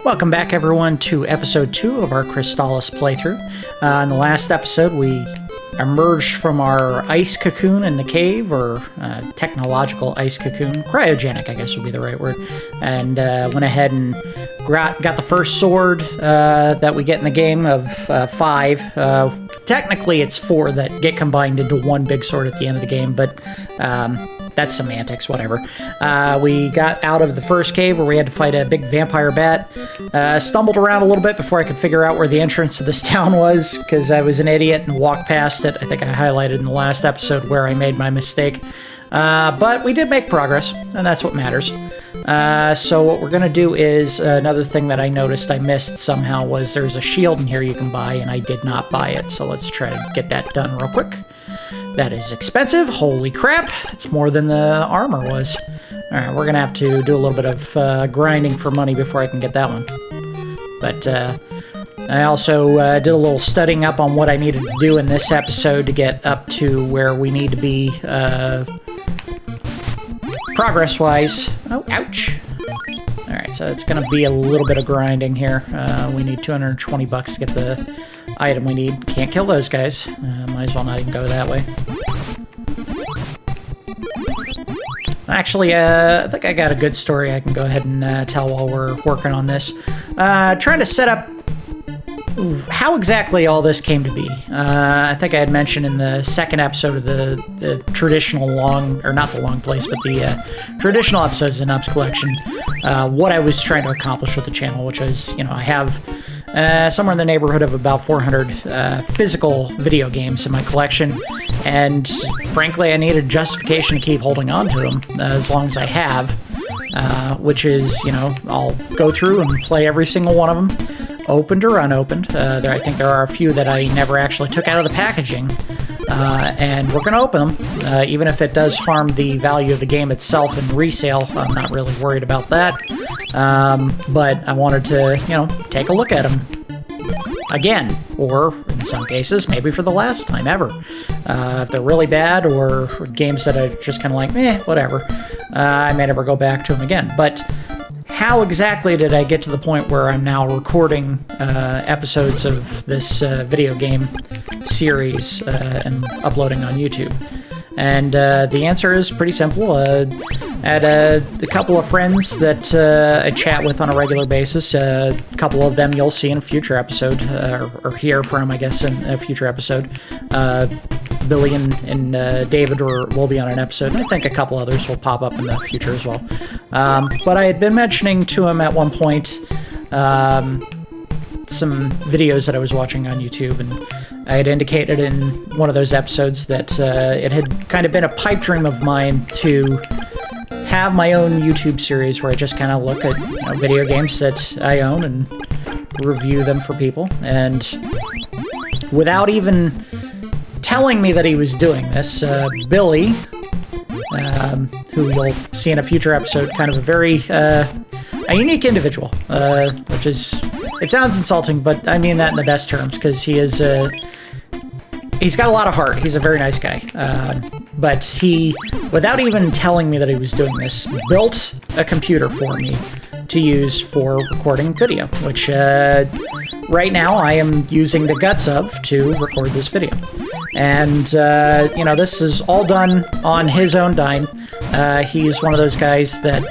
Welcome back, everyone, to episode 2 of our Crystalis playthrough. In the last episode, we emerged from our ice cocoon in the cave, or technological ice cocoon. Cryogenic, I guess would be the right word. And went ahead and got the first sword that we get in the game of 5. Technically, it's 4 that get combined into one big sword at the end of the game, but that's semantics, whatever. We got out of the first cave where we had to fight a big vampire bat. Stumbled around a little bit before I could figure out where the entrance to this town was, because I was an idiot and walked past it. I think I highlighted in the last episode where I made my mistake. But we did make progress, and that's what matters. So what we're going to do is, another thing that I noticed I missed somehow was there's a shield in here you can buy, and I did not buy it. So let's try to get that done real quick. That is expensive. Holy crap. It's more than the armor was. Alright, we're going to have to do a little bit of grinding for money before I can get that one. But I also did a little studying up on what I needed to do in this episode to get up to where we need to be progress-wise. Oh, ouch. Alright, so it's going to be a little bit of grinding here. We need 220 bucks to get the item we need. Can't kill those guys. Might as well not even go that way. Actually, I think I got a good story I can go ahead and tell while we're working on this. Trying to set up how exactly all this came to be. I think I had mentioned in the second episode of the traditional not the long plays, but the traditional episodes in Up's collection, what I was trying to accomplish with the channel, which is, I have somewhere in the neighborhood of about 400 physical video games in my collection, and frankly, I needed justification to keep holding on to them as long as I have, which is, I'll go through and play every single one of them, opened or unopened. I think there are a few that I never actually took out of the packaging, and we're going to open them, even if it does harm the value of the game itself in resale. I'm not really worried about that. But I wanted to, take a look at them again, or in some cases, maybe for the last time ever. If they're really bad, or games that are just kind of like, whatever, I may never go back to them again. But how exactly did I get to the point where I'm now recording episodes of this video game series and uploading on YouTube? And the answer is pretty simple. I had a couple of friends that I chat with on a regular basis. A couple of them you'll see in a future episode, or hear from, I guess, in a future episode. Billy and David will be on an episode, and I think a couple others will pop up in the future as well. But I had been mentioning to him at one point some videos that I was watching on YouTube, and I had indicated in one of those episodes that it had kind of been a pipe dream of mine to have my own YouTube series where I just kind of look at video games that I own and review them for people. And without even telling me that he was doing this, Billy, who you'll see in a future episode, kind of a very a unique individual, which is, it sounds insulting, but I mean that in the best terms, because he is he's got a lot of heart. He's a very nice guy. But he, without even telling me that he was doing this, built a computer for me to use for recording video, which right now I am using the guts of to record this video. And, this is all done on his own dime. He's one of those guys that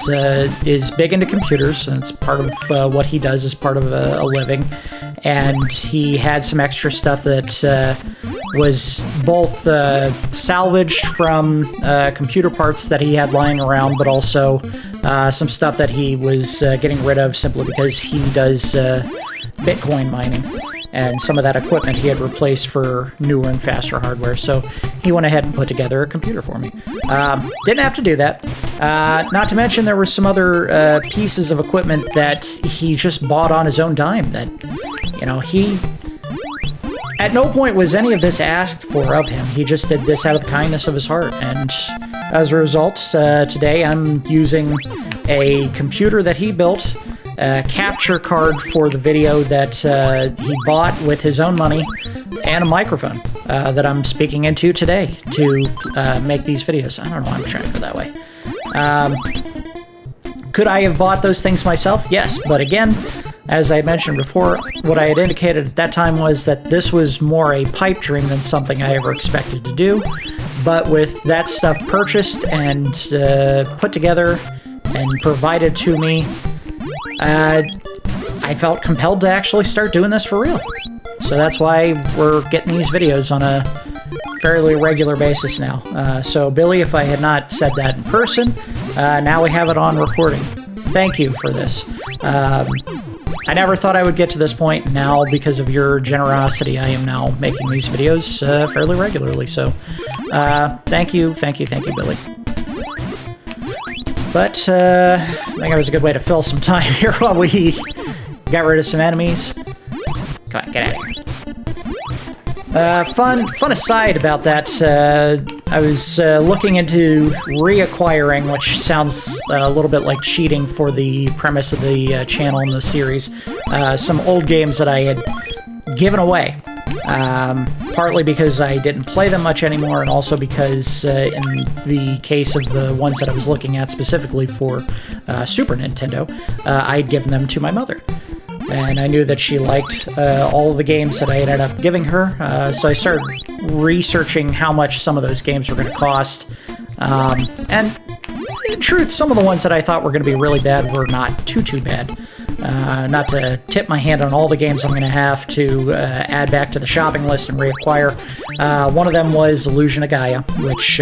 is big into computers, and it's part of what he does as part of a living. And he had some extra stuff that was both salvaged from computer parts that he had lying around, but also some stuff that he was getting rid of simply because he does Bitcoin mining. And some of that equipment he had replaced for newer and faster hardware. So he went ahead and put together a computer for me. Didn't have to do that. Not to mention there were some other pieces of equipment that he just bought on his own dime that, he... At no point was any of this asked for of him. He just did this out of the kindness of his heart. And as a result, today I'm using a computer that he built, a capture card for the video that he bought with his own money, and a microphone that I'm speaking into today to make these videos. I don't know why I'm trying to go that way. Could I have bought those things myself? Yes, but again, as I mentioned before, what I had indicated at that time was that this was more a pipe dream than something I ever expected to do. But with that stuff purchased and put together and provided to me, I felt compelled to actually start doing this for real. So that's why we're getting these videos on a fairly regular basis now. So Billy, if I had not said that in person, now we have it on recording. Thank you for this. I never thought I would get to this point. Now, because of your generosity, I am now making these videos fairly regularly. So thank you, Billy. But I think it was a good way to fill some time here while we got rid of some enemies. Come on, get out of here. Fun aside about that, I was looking into reacquiring, which sounds a little bit like cheating for the premise of the channel in the series, some old games that I had given away. Partly because I didn't play them much anymore, and also because in the case of the ones that I was looking at specifically for Super Nintendo, I'd given them to my mother. And I knew that she liked all of the games that I ended up giving her, so I started researching how much some of those games were going to cost. And in truth, some of the ones that I thought were going to be really bad were not too bad. Not to tip my hand on all the games I'm going to have to add back to the shopping list and reacquire. One of them was Illusion of Gaia, which,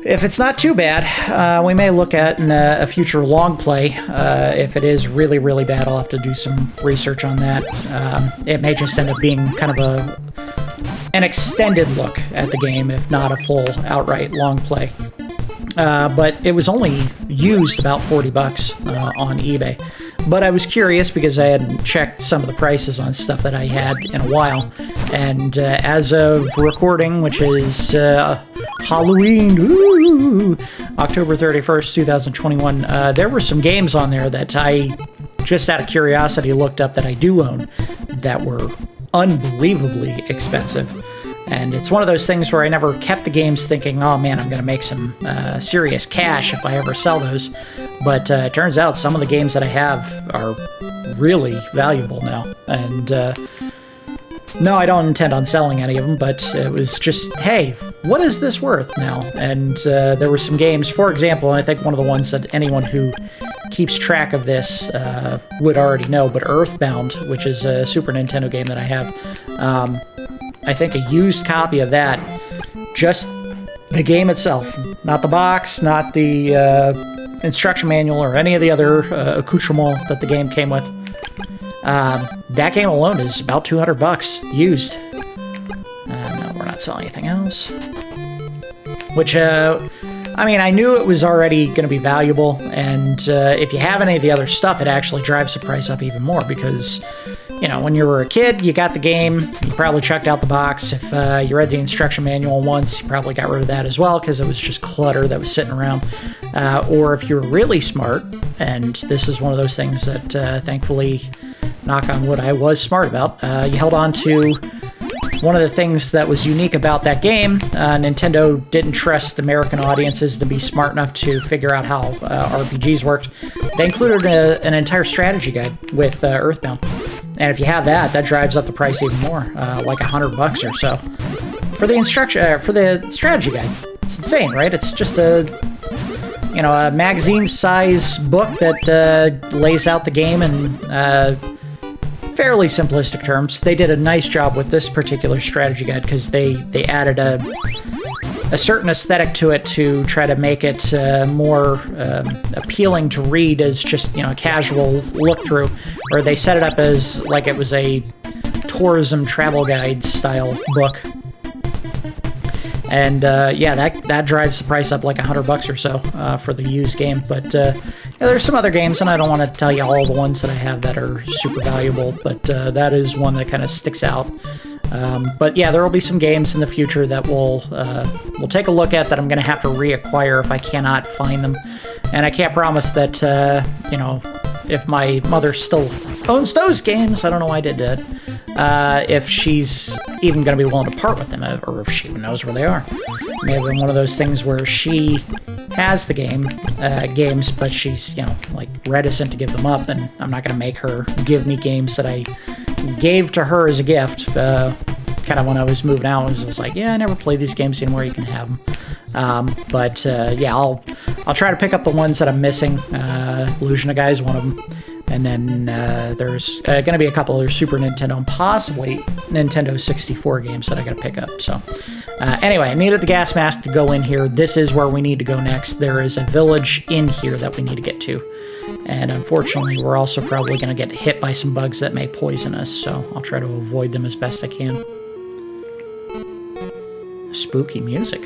if it's not too bad, we may look at in a future long play. If it is really, really bad, I'll have to do some research on that. It may just end up being kind of an extended look at the game, if not a full outright long play. But it was only used about $40 on eBay. But I was curious because I hadn't checked some of the prices on stuff that I had in a while. And as of recording, which is Halloween, October 31st, 2021, there were some games on there that I, just out of curiosity, looked up that I do own that were unbelievably expensive. And it's one of those things where I never kept the games thinking, oh man, I'm going to make some serious cash if I ever sell those. But it turns out some of the games that I have are really valuable now. And no, I don't intend on selling any of them, but it was just, hey, what is this worth now? And there were some games, for example, and I think one of the ones that anyone who keeps track of this would already know, but Earthbound, which is a Super Nintendo game that I have, I think a used copy of that, just the game itself, not the box, not the instruction manual or any of the other accoutrements that the game came with. That game alone is about $200 used. No, we're not selling anything else. Which, I mean, I knew it was already going to be valuable, and if you have any of the other stuff, it actually drives the price up even more because, you know, when you were a kid, you got the game, you probably chucked out the box. If you read the instruction manual once, you probably got rid of that as well because it was just clutter that was sitting around. Or if you were really smart, and this is one of those things that, thankfully, knock on wood, I was smart about, you held on to one of the things that was unique about that game. Nintendo didn't trust American audiences to be smart enough to figure out how RPGs worked. They included an entire strategy guide with Earthbound. And if you have that, that drives up the price even more, like $100 or so. For the strategy guide. It's insane, right? It's just a magazine-size book that lays out the game in fairly simplistic terms. They did a nice job with this particular strategy guide because they added a certain aesthetic to it to try to make it more appealing to read as just, a casual look-through, where they set it up as like it was a tourism travel guide style book. And yeah, that drives the price up like $100 or so for the used game. But there's some other games, and I don't want to tell you all the ones that I have that are super valuable, but that is one that kind of sticks out. But yeah, there will be some games in the future that we'll take a look at that I'm going to have to reacquire if I cannot find them. And I can't promise that, if my mother still owns those games, I don't know why I did that, if she's even going to be willing to part with them, or if she even knows where they are. may have been one of those things where she has the games, but she's, like reticent to give them up, and I'm not going to make her give me games that I gave to her as a gift. Kind of when I was moving out, I was like, yeah, I never play these games anymore, you can have them. Yeah, I'll try to pick up the ones that I'm missing. Illusion of Guy is one of them. And then there's going to be a couple other Super Nintendo and possibly Nintendo 64 games that I got to pick up. So anyway, I needed the gas mask to go in here. This is where we need to go next. There is a village in here that we need to get to. And unfortunately, we're also probably going to get hit by some bugs that may poison us. So I'll try to avoid them as best I can. Spooky music.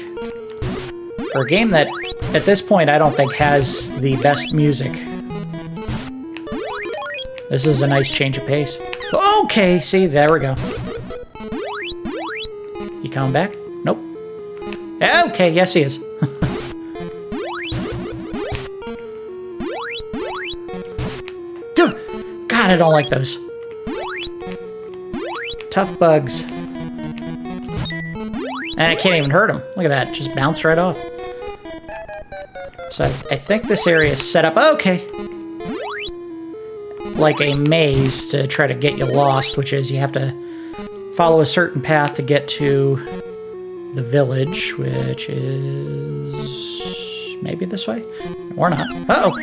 For a game that, at this point, I don't think has the best music. This is a nice change of pace. Okay, see, there we go. You coming back? Nope. Okay, yes he is. Dude! God, I don't like those. Tough bugs. And I can't even hurt him. Look at that, just bounced right off. So I think this area is set up, okay, like a maze to try to get you lost, which is you have to follow a certain path to get to the village, which is maybe this way? Or not. Uh-oh!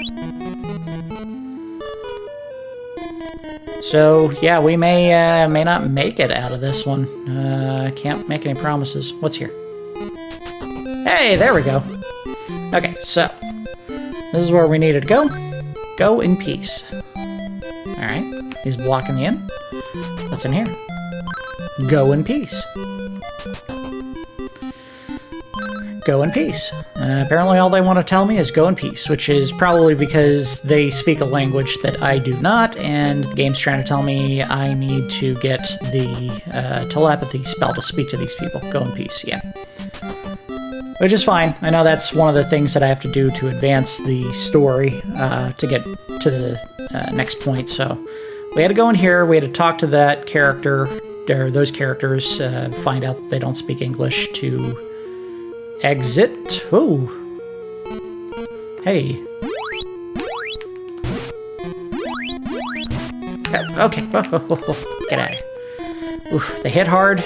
So, yeah, we may not make it out of this one. Can't make any promises. What's here? Hey, there we go. Okay, so this is where we needed to go. Go in peace. Alright, he's blocking the in. What's in here? Go in peace. Go in peace. Apparently all they want to tell me is go in peace, which is probably because they speak a language that I do not, and the game's trying to tell me I need to get the telepathy spell to speak to these people. Go in peace, yeah. Which is fine. I know that's one of the things that I have to do to advance the story to get to the next point. So we had to go in here, we had to talk to that character, or those characters, find out that they don't speak English to exit. Ooh. Hey. Okay. Get out of here. Oof, they hit hard.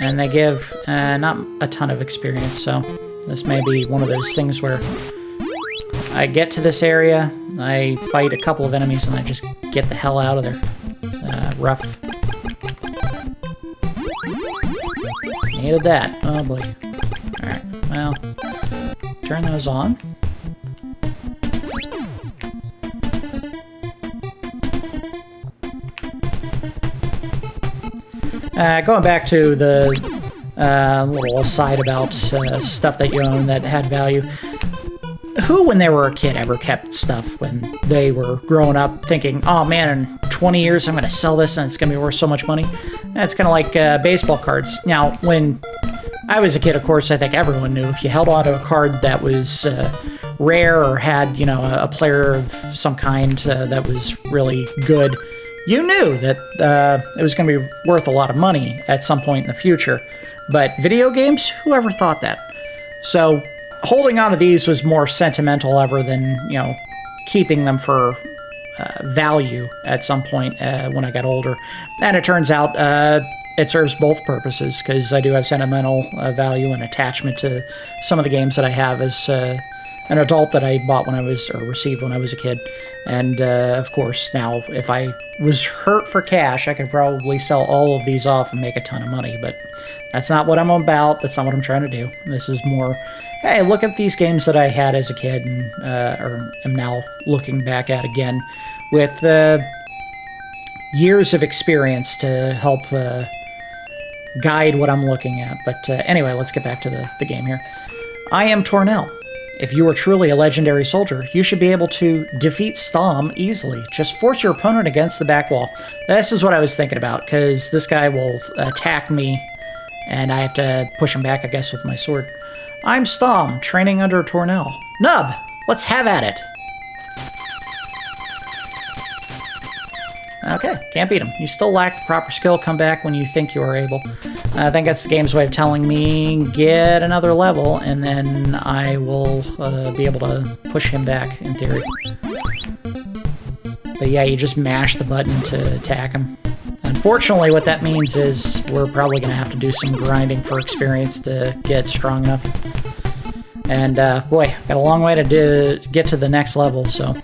And they give not a ton of experience, so this may be one of those things where I get to this area, I fight a couple of enemies, and I just get the hell out of there. It's rough. Needed that. Oh boy. Alright, well, turn those on. Going back to the little aside about stuff that you own that had value. Who, when they were a kid, ever kept stuff when they were growing up thinking, oh man, in 20 years I'm going to sell this and it's going to be worth so much money? It's kind of like baseball cards. Now, when I was a kid, of course, I think everyone knew if you held on to a card that was rare or had, a player of some kind that was really good, you knew that it was going to be worth a lot of money at some point in the future. But video games, whoever thought that? So holding on to these was more sentimental ever than, keeping them for value at some point when I got older. And it turns out it serves both purposes, because I do have sentimental value and attachment to some of the games that I have as an adult that I bought when I was, or received when I was a kid. And, of course, now, if I was hurt for cash, I could probably sell all of these off and make a ton of money, but that's not what I'm about, that's not what I'm trying to do. This is more, hey, look at these games that I had as a kid, and, or am now looking back at again, with years of experience to help guide what I'm looking at. But anyway, let's get back to the game here. I am Tornell. If you are truly a legendary soldier, you should be able to defeat Stom easily. Just force your opponent against the back wall. This is what I was thinking about, because this guy will attack me, and I have to push him back, I guess, with my sword. I'm Stom, training under Tornell. Nub, let's have at it! Okay, can't beat him. You still lack the proper skill. Come back when you think you are able. I think that's the game's way of telling me get another level, and then I will be able to push him back, in theory. But yeah, you just mash the button to attack him. Unfortunately, what that means is we're probably going to have to do some grinding for experience to get strong enough. And boy, got a long way to get to the next level, so...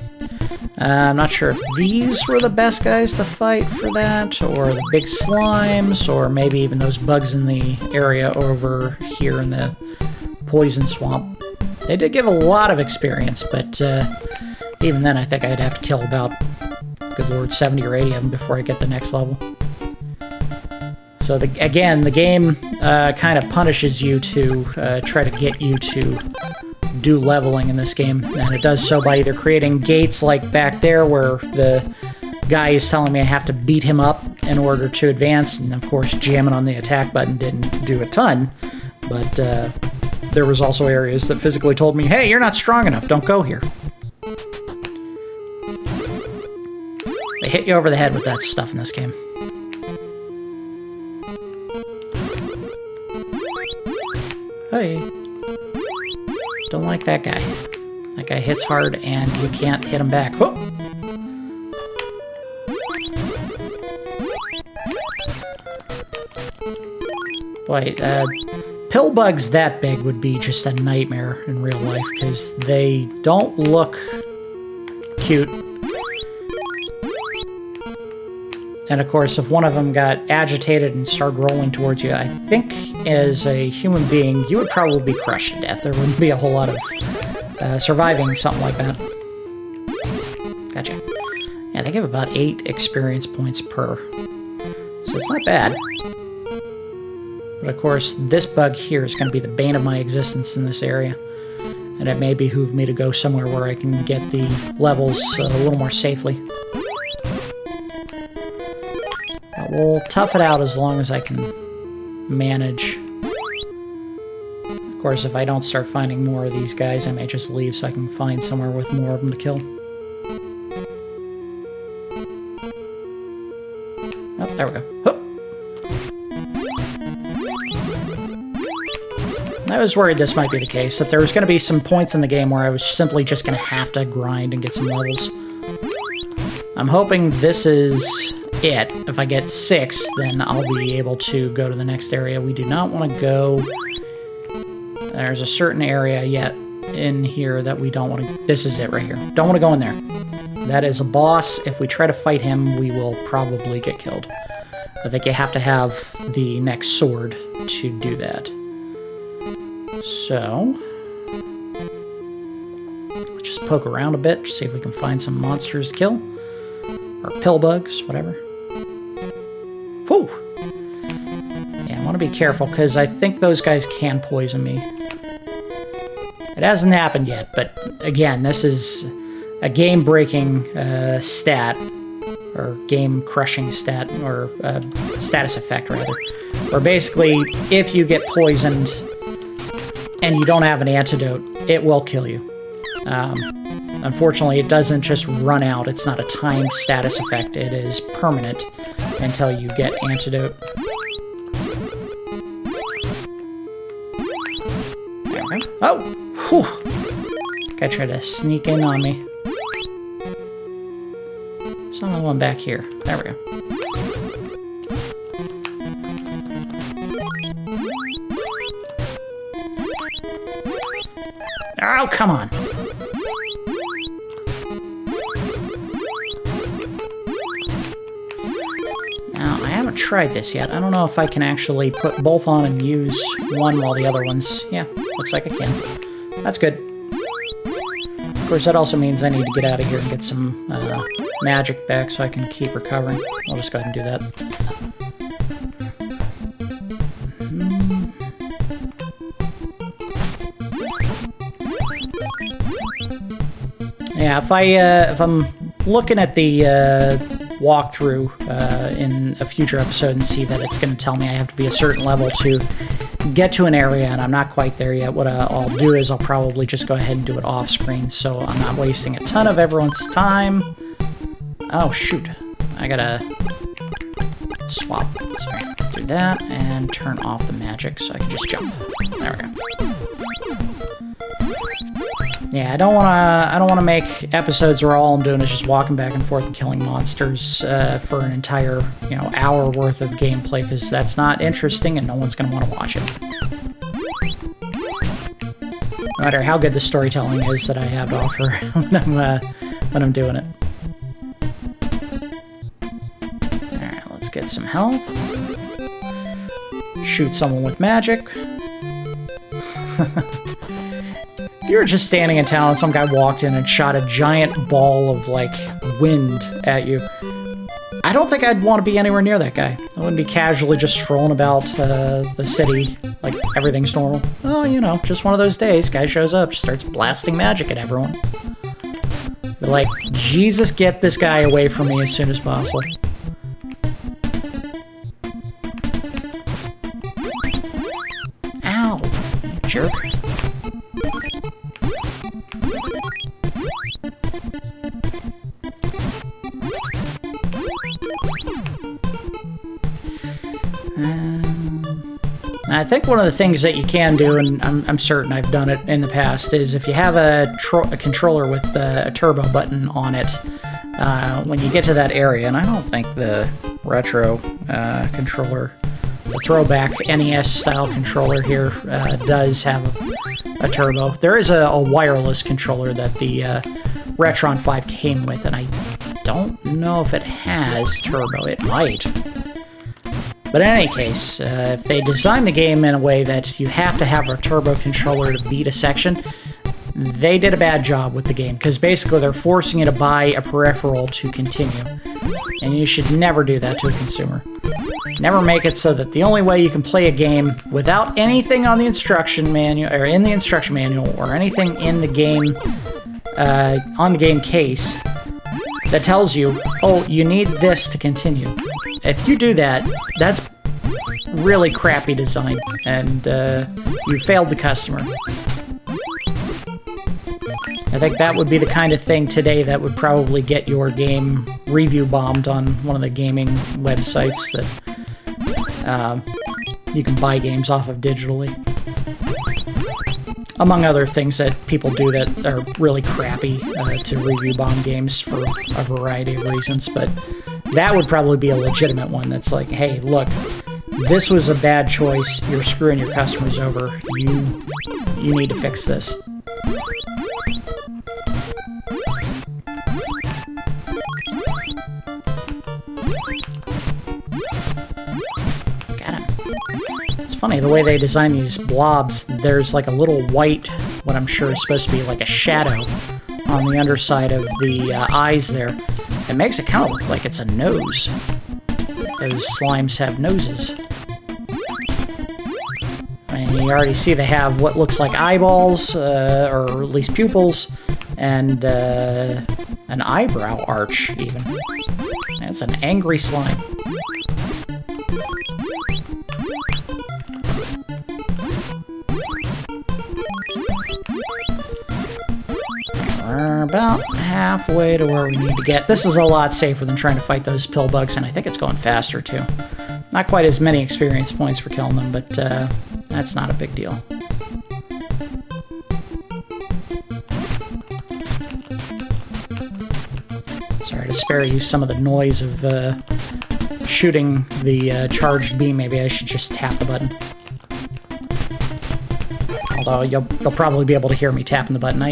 I'm not sure if these were the best guys to fight for that, or the big slimes, or maybe even those bugs in the area over here in the poison swamp. They did give a lot of experience, but even then I think I'd have to kill about, good lord, 70 or 80 of them before I get the next level. So again, the game kind of punishes you to try to get you to do leveling in this game, and it does so by either creating gates like back there where the guy is telling me I have to beat him up in order to advance, and of course jamming on the attack button didn't do a ton, but there was also areas that physically told me, hey, you're not strong enough, don't go here. They hit you over the head with that stuff in this game. Hey. Don't like that guy. That guy hits hard and you can't hit him back. Whoop! Boy, pill bugs that big would be just a nightmare in real life because they don't look cute. And of course, if one of them got agitated and started rolling towards you, I think as a human being, you would probably be crushed to death. There wouldn't be a whole lot of surviving something like that. Gotcha. Yeah, they give about 8 experience points per. So it's not bad. But of course, this bug here is going to be the bane of my existence in this area. And it may behoove me to go somewhere where I can get the levels a little more safely. We'll tough it out as long as I can manage. Of course, if I don't start finding more of these guys, I may just leave so I can find somewhere with more of them to kill. Oh, there we go. Hoop. I was worried this might be the case, that there was going to be some points in the game where I was simply just going to have to grind and get some levels. I'm hoping this is it. If I get 6, then I'll be able to go to the next area. We do not want to go... There's a certain area yet in here that we don't want to... This is it right here. Don't want to go in there. That is a boss. If we try to fight him, we will probably get killed. I think you have to have the next sword to do that. So... just poke around a bit, see if we can find some monsters to kill. Or pill bugs, whatever. Whew! Yeah, I want to be careful, because I think those guys can poison me. It hasn't happened yet, but again, this is a game-breaking stat, or game-crushing stat, or status effect, rather. Where basically, if you get poisoned and you don't have an antidote, it will kill you. Unfortunately, it doesn't just run out. It's not a timed status effect. It is permanent until you get antidote. There we go. Oh! Whew! Guy tried to sneak in on me. There's another one back here. There we go. Oh, come on! Now, I haven't tried this yet. I don't know if I can actually put both on and use one while the other one's... Yeah, looks like I can. That's good. Of course, that also means I need to get out of here and get some magic back so I can keep recovering. I'll just go ahead and do that. Yeah, if I'm looking at the walkthrough in a future episode and see that it's going to tell me I have to be a certain level to get to an area, and I'm not quite there yet, what I'll do is I'll probably just go ahead and do it off screen, so I'm not wasting a ton of everyone's time. Oh, shoot. I gotta swap, sorry, do that, and turn off the magic so I can just jump. There we go. Yeah, I don't wanna make episodes where all I'm doing is just walking back and forth and killing monsters for an entire, hour worth of gameplay, because that's not interesting and no one's gonna want to watch it. No matter how good the storytelling is that I have to offer when I'm doing it. Alright, let's get some health. Shoot someone with magic. You were just standing in town and some guy walked in and shot a giant ball of, like, wind at you. I don't think I'd want to be anywhere near that guy. I wouldn't be casually just strolling about the city like everything's normal. Oh, just one of those days. Guy shows up, starts blasting magic at everyone. You're like, Jesus, get this guy away from me as soon as possible. Ow, you jerk. I think one of the things that you can do, and I'm certain I've done it in the past, is if you have a controller with a turbo button on it, when you get to that area, and I don't think the retro controller, the throwback NES-style controller here does have a turbo. There is a wireless controller that the Retron 5 came with, and I don't know if it has turbo. It might. But in any case, if they design the game in a way that you have to have a turbo controller to beat a section, they did a bad job with the game, because basically they're forcing you to buy a peripheral to continue. And you should never do that to a consumer. Never make it so that the only way you can play a game without anything on the instruction manual, or in the instruction manual, or anything in the game, on the game case, that tells you, oh, you need this to continue. If you do that, that's really crappy design, and you failed the customer. I think that would be the kind of thing today that would probably get your game review bombed on one of the gaming websites that you can buy games off of digitally. Among other things that people do that are really crappy to review bomb games for a variety of reasons, but that would probably be a legitimate one that's like, hey, look, this was a bad choice, you're screwing your customers over, you need to fix this. Got him. It's funny, the way they design these blobs, there's like a little white, what I'm sure is supposed to be like a shadow on the underside of the eyes there. It makes it kind of look like it's a nose. Those slimes have noses. And you already see they have what looks like eyeballs, or at least pupils, and an eyebrow arch, even. That's an angry slime. We're about halfway to where we need to get. This is a lot safer than trying to fight those pill bugs, and I think it's going faster, too. Not quite as many experience points for killing them, but that's not a big deal. Sorry to spare you some of the noise of shooting the charged beam. Maybe I should just tap the button. Although you'll probably be able to hear me tapping the button.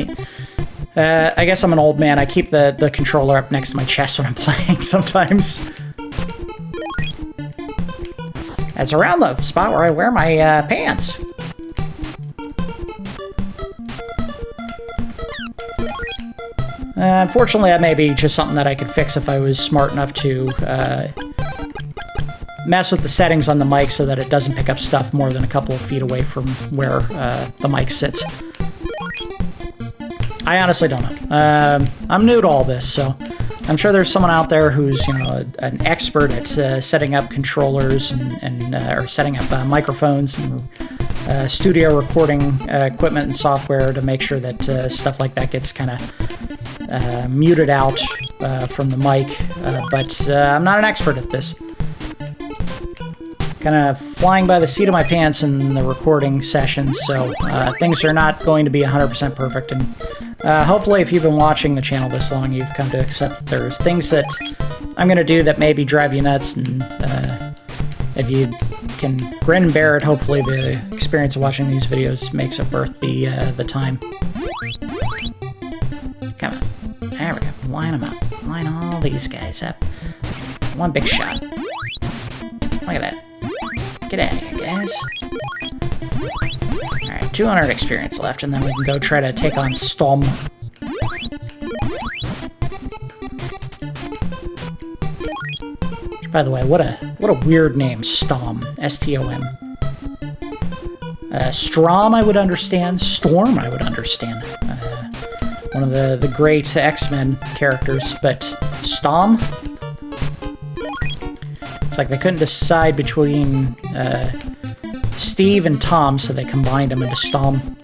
I guess I'm an old man. I keep the controller up next to my chest when I'm playing sometimes. It's around the spot where I wear my pants. Unfortunately, that may be just something that I could fix if I was smart enough to mess with the settings on the mic so that it doesn't pick up stuff more than a couple of feet away from where the mic sits. I honestly don't know. I'm new to all this, so I'm sure there's someone out there who's, an expert at setting up controllers and or setting up microphones and studio recording equipment and software to make sure that stuff like that gets kind of muted out from the mic, but I'm not an expert at this. Kind of flying by the seat of my pants in the recording sessions, so things are not going to be 100% perfect, and hopefully if you've been watching the channel this long, you've come to accept that there's things that I'm going to do that maybe drive you nuts, and if you can grin and bear it, hopefully the experience of watching these videos makes it worth the time. Come on. There we go. Line them up. Line all these guys up. One big shot. Look at that. Get out of here, guys. Alright, 200 experience left, and then we can go try to take on Stom. By the way, what a weird name, Stom. S-T-O-M. Strom, I would understand. Storm, I would understand. One of the great X-Men characters, but Stom? It's like they couldn't decide between Steve and Tom, so they combined them into Stom.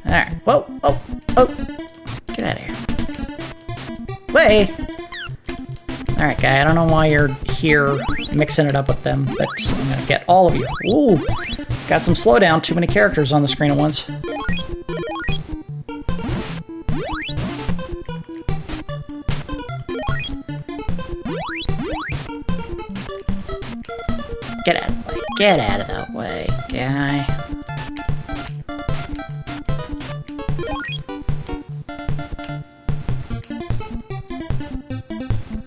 Alright. Whoa! Oh! Oh! Get out of here. Way! Alright, guy, I don't know why you're here mixing it up with them, but I'm gonna get all of you. Ooh! Got some slowdown. Too many characters on the screen at once. Get out of the way. Get out of the way, guy.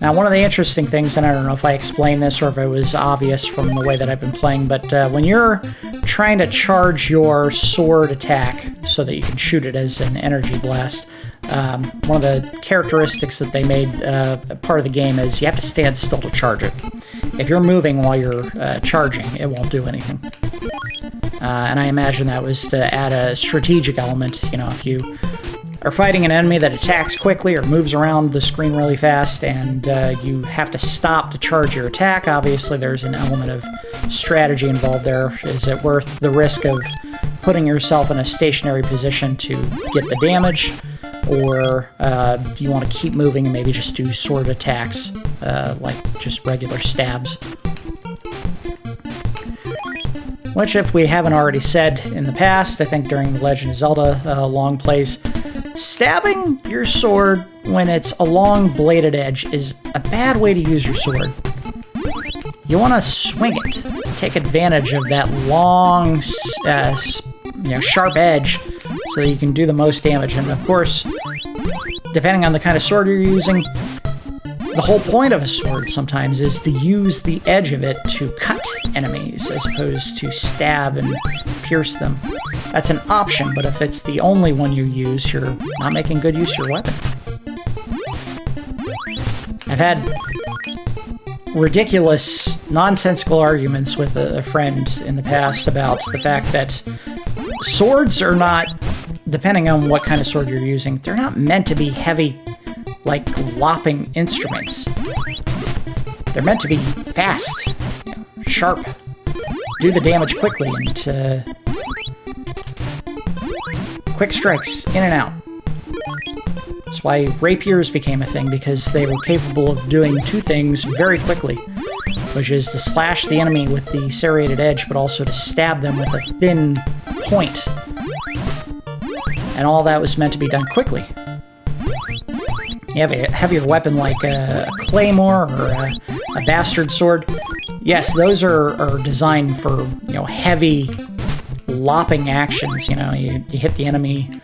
Now, one of the interesting things, and I don't know if I explained this or if it was obvious from the way that I've been playing, but when you're trying to charge your sword attack so that you can shoot it as an energy blast, one of the characteristics that they made part of the game is you have to stand still to charge it. If you're moving while you're charging, it won't do anything. And I imagine that was to add a strategic element. You know, if you are fighting an enemy that attacks quickly or moves around the screen really fast and you have to stop to charge your attack, obviously there's an element of strategy involved there. Is it worth the risk of putting yourself in a stationary position to get the damage? Or do you want to keep moving and maybe just do sword attacks, like just regular stabs? Which, if we haven't already said in the past, I think during the Legend of Zelda long plays, stabbing your sword when it's a long bladed edge is a bad way to use your sword. You want to swing it, take advantage of that long, sharp edge so that you can do the most damage. And of course, depending on the kind of sword you're using, the whole point of a sword sometimes is to use the edge of it to cut enemies as opposed to stab and pierce them. That's an option, but if it's the only one you use, you're not making good use of your weapon. I've had ridiculous, nonsensical arguments with a friend in the past about the fact that swords are not, depending on what kind of sword you're using, they're not meant to be heavy, like lopping instruments. They're meant to be fast, sharp, do the damage quickly, and quick strikes, in and out. That's why rapiers became a thing, because they were capable of doing two things very quickly, which is to slash the enemy with the serrated edge, but also to stab them with a thin point. And all that was meant to be done quickly. You have a heavier weapon like a claymore or a bastard sword. Yes, those are designed for, heavy lopping actions. You hit the enemy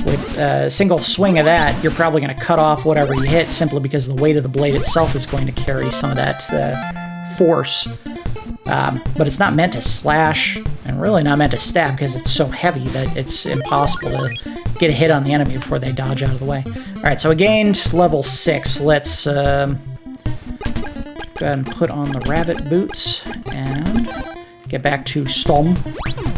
with a single swing of that, you're probably going to cut off whatever you hit simply because the weight of the blade itself is going to carry some of that force. But it's not meant to slash, and really not meant to stab, because it's so heavy that it's impossible to get a hit on the enemy before they dodge out of the way. Alright, so we gained level 6. Let's go ahead and put on the rabbit boots and get back to Stom.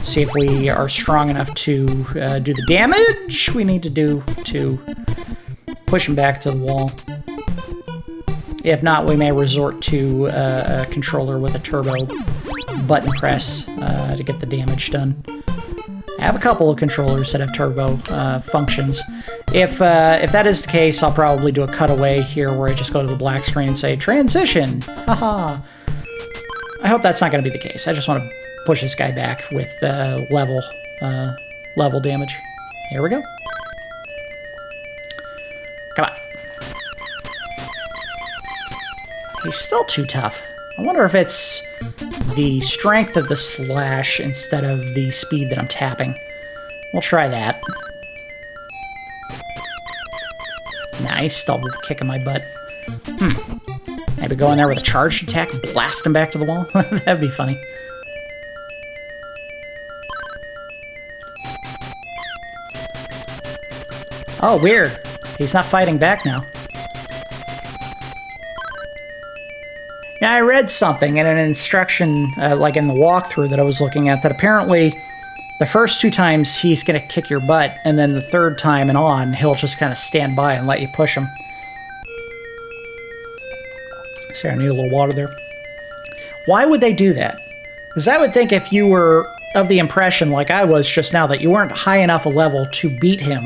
See if we are strong enough to do the damage we need to do to push him back to the wall. If not, we may resort to a controller with a turbo button press to get the damage done. have a couple of controllers that have turbo functions. If that is the case, I'll probably do a cutaway here where I just go to the black screen and say, transition! Haha! I hope that's not going to be the case. I just want to push this guy back with level damage. Here we go. Come on. He's still too tough. I wonder if it's the strength of the slash instead of the speed that I'm tapping. We'll try that. Nice, still kicking my butt. Maybe go in there with a charged attack, blast him back to the wall? That'd be funny. Oh, weird. He's not fighting back now. Yeah, I read something in an instruction, like in the walkthrough that I was looking at, that apparently the first 2 times he's going to kick your butt, and then the 3rd time and on, he'll just kind of stand by and let you push him. Sorry, I need a little water there. Why would they do that? Because I would think if you were of the impression, like I was just now, that you weren't high enough a level to beat him,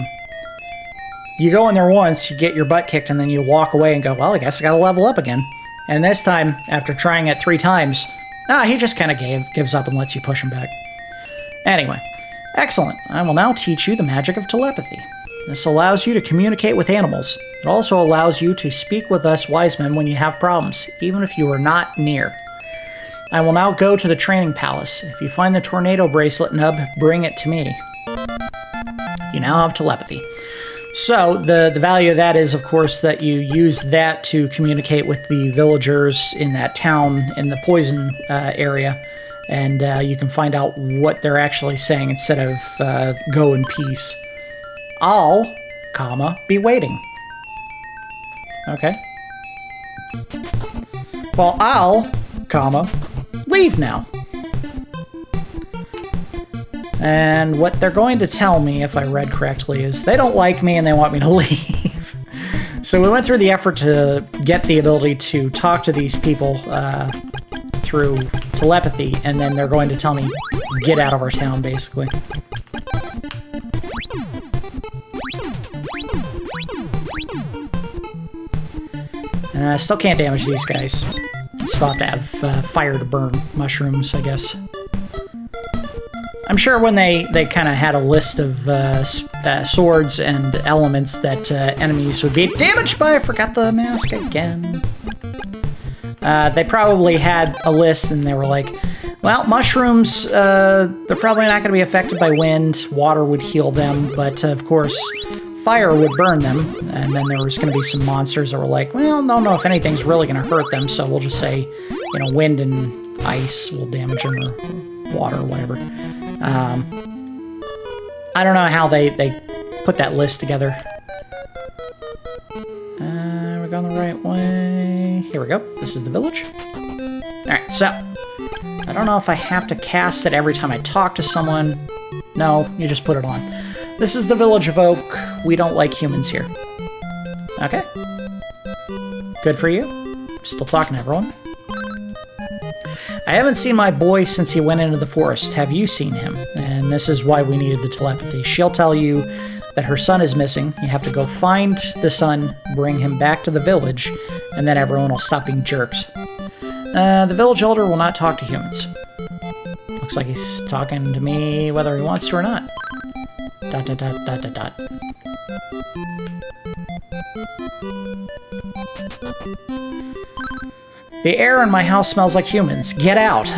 you go in there once, you get your butt kicked, and then you walk away and go, well, I guess I gotta level up again. And this time, after trying it 3 times, he just kind of gives up and lets you push him back. Anyway, excellent. I will now teach you the magic of telepathy. This allows you to communicate with animals. It also allows you to speak with us wise men when you have problems, even if you are not near. I will now go to the training palace. If you find the tornado bracelet nub, bring it to me. You now have telepathy. So, the value of that is, of course, that you use that to communicate with the villagers in that town in the poison area, and you can find out what they're actually saying instead of go in peace. I'll, be waiting. Okay. Well, I'll, leave now. And what they're going to tell me, if I read correctly, is they don't like me and they want me to leave. So we went through the effort to get the ability to talk to these people through telepathy, and then they're going to tell me, get out of our town, basically. Still can't damage these guys. Still have to have fire to burn mushrooms, I guess. I'm sure when they kind of had a list of swords and elements that enemies would be damaged by, I forgot the mask again. They probably had a list and they were like, well, mushrooms, they're probably not going to be affected by wind, water would heal them, but of course, fire would burn them, and then there was going to be some monsters that were like, well, don't know if anything's really going to hurt them, so we'll just say, you know, wind and ice will damage them, or water, or whatever. I don't know how they put that list together. We're going the right way. Here we go. This is the village. Alright, so I don't know if I have to cast it every time I talk to someone. No, you just put it on. This is the Village of Oak. We don't like humans here. Okay. Good for you. Still talking to everyone. I haven't seen my boy since he went into the forest. Have you seen him? And this is why we needed the telepathy. She'll tell you that her son is missing. You have to go find the son, bring him back to the village, and then everyone will stop being jerks. The village elder will not talk to humans. Looks like he's talking to me whether he wants to or not. ... The air in my house smells like humans. Get out!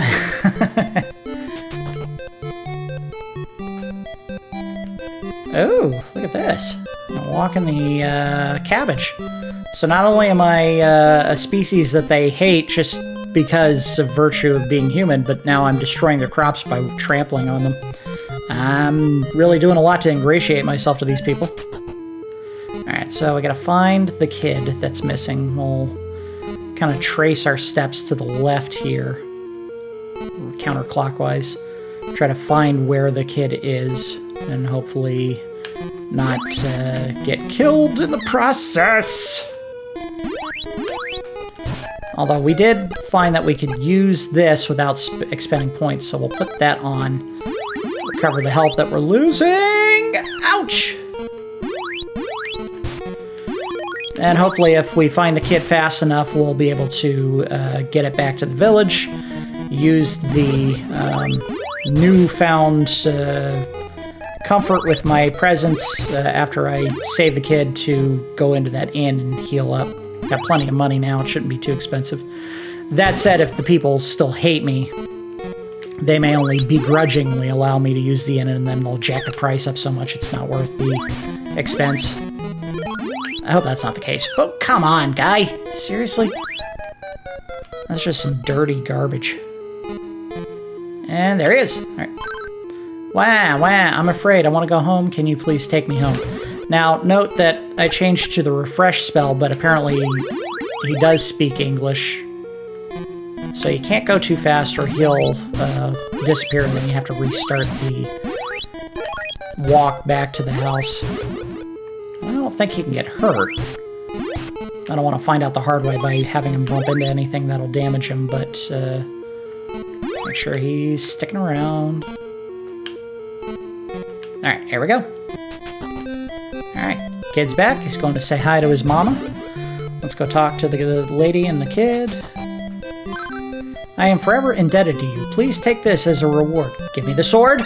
Oh, look at this. I'm walking the cabbage. So not only am I a species that they hate just because of virtue of being human, but now I'm destroying their crops by trampling on them. I'm really doing a lot to ingratiate myself to these people. Alright, so we gotta find the kid that's missing. We'll kind of trace our steps to the left here, counterclockwise. Try to find where the kid is, and hopefully not get killed in the process. Although we did find that we could use this without expending points, so we'll put that on. Recover the health that we're losing. Ouch! And hopefully if we find the kid fast enough, we'll be able to get it back to the village. Use the newfound comfort with my presence after I save the kid to go into that inn and heal up. Got plenty of money now. It shouldn't be too expensive. That said, if the people still hate me, they may only begrudgingly allow me to use the inn, and then they'll jack the price up so much it's not worth the expense. I hope that's not the case. Oh, come on, guy. Seriously? That's just some dirty garbage. And there he is. All right. Wow, I'm afraid. I want to go home. Can you please take me home? Now, note that I changed to the refresh spell, but apparently he does speak English. So you can't go too fast or he'll disappear, and then you have to restart the walk back to the house. I don't think he can get hurt. I don't want to find out the hard way by having him bump into anything that'll damage him, but make sure he's sticking around. Alright, here we go. Alright, kid's back. He's going to say hi to his mama. Let's go talk to the lady and the kid. I am forever indebted to you. Please take this as a reward. Give me the sword.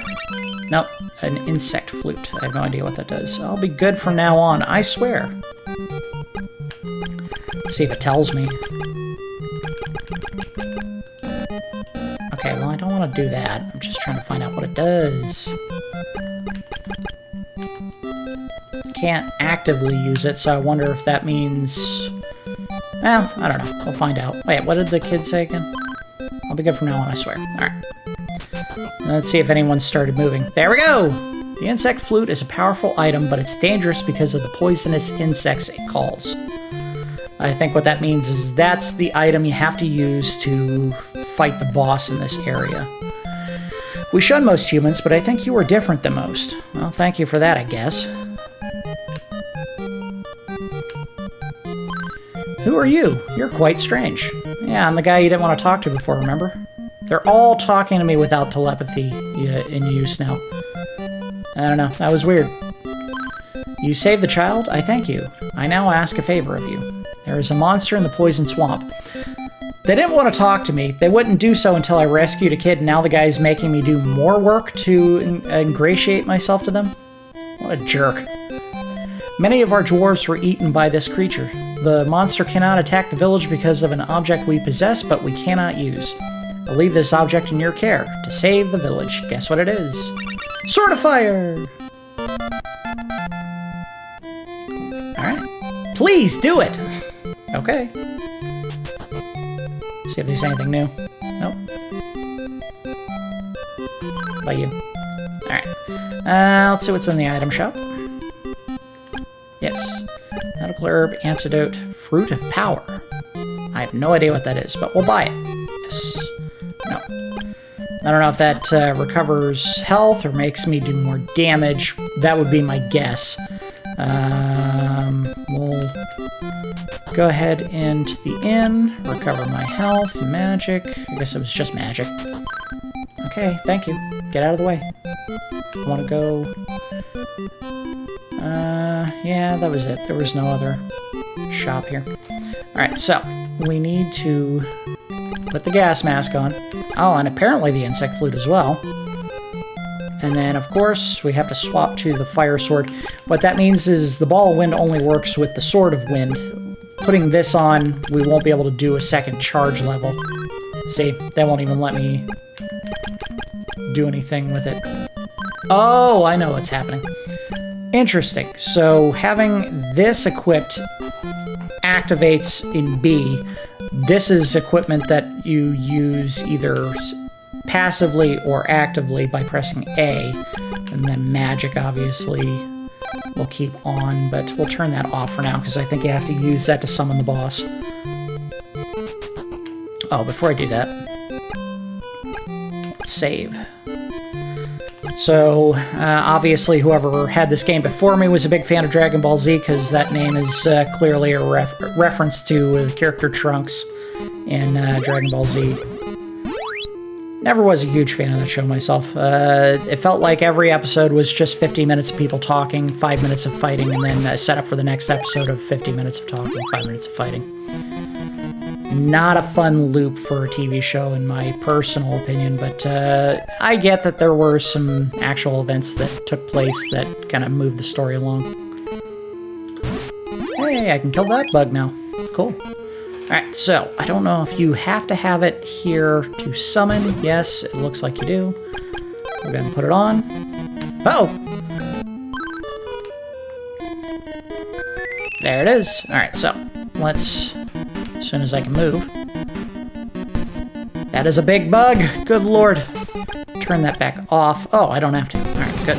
Nope, an insect flute. I have no idea what that does. I'll be good from now on, I swear. Let's see if it tells me. Okay, well, I don't want to do that. I'm just trying to find out what it does. Can't actively use it, so I wonder if that means... Well, I don't know. We'll find out. Wait, what did the kid say again? I'll be good from now on, I swear. Alright. Let's see if anyone started moving. There we go! The insect flute is a powerful item, but it's dangerous because of the poisonous insects it calls. I think what that means is that's the item you have to use to fight the boss in this area. We shun most humans, but I think you are different than most. Well, thank you for that, I guess. Who are you? You're quite strange. Yeah, I'm the guy you didn't want to talk to before, remember? They're all talking to me without telepathy in use now. I don't know, that was weird. You saved the child? I thank you. I now ask a favor of you. There is a monster in the poison swamp. They didn't want to talk to me. They wouldn't do so until I rescued a kid, and now the guy's making me do more work to ingratiate myself to them? What a jerk. Many of our dwarves were eaten by this creature. The monster cannot attack the village because of an object we possess, but we cannot use. I'll leave this object in your care to save the village. Guess what it is? Sword of Fire! Alright. Please do it! Okay. See if there's anything new. Nope. By you. Alright. Let's see what's in the item shop. Yes. Medical herb, antidote, fruit of power. I have no idea what that is, but we'll buy it. Yes. No. I don't know if that recovers health or makes me do more damage. That would be my guess. We'll go ahead into the inn, recover my health, magic. I guess it was just magic. Okay, thank you. Get out of the way. I want to go... yeah, that was it. There was no other shop here. Alright, so we need to put the gas mask on. Oh, and apparently the insect flute as well. And then, of course, we have to swap to the fire sword. What that means is the ball of wind only works with the sword of wind. Putting this on, we won't be able to do a second charge level. See, they won't even let me do anything with it. Oh, I know what's happening. Interesting. So having this equipped activates in B. This is equipment that you use either passively or actively by pressing A. And then magic, obviously, will keep on, but we'll turn that off for now because I think you have to use that to summon the boss. Oh, before I do that, let's save. So, obviously, whoever had this game before me was a big fan of Dragon Ball Z, because that name is clearly a reference to the character Trunks in Dragon Ball Z. Never was a huge fan of that show myself. It felt like every episode was just 50 minutes of people talking, 5 minutes of fighting, and then a setup for the next episode of 50 minutes of talking, 5 minutes of fighting. Not a fun loop for a TV show, in my personal opinion, but I get that there were some actual events that took place that kind of moved the story along. Hey, I can kill that bug now. Cool. Alright, so I don't know if you have to have it here to summon. Yes, it looks like you do. We're going to put it on. Oh! There it is. Alright, so let's... As soon as I can move. That is a big bug! Good lord. Turn that back off. Oh, I don't have to. Alright, good.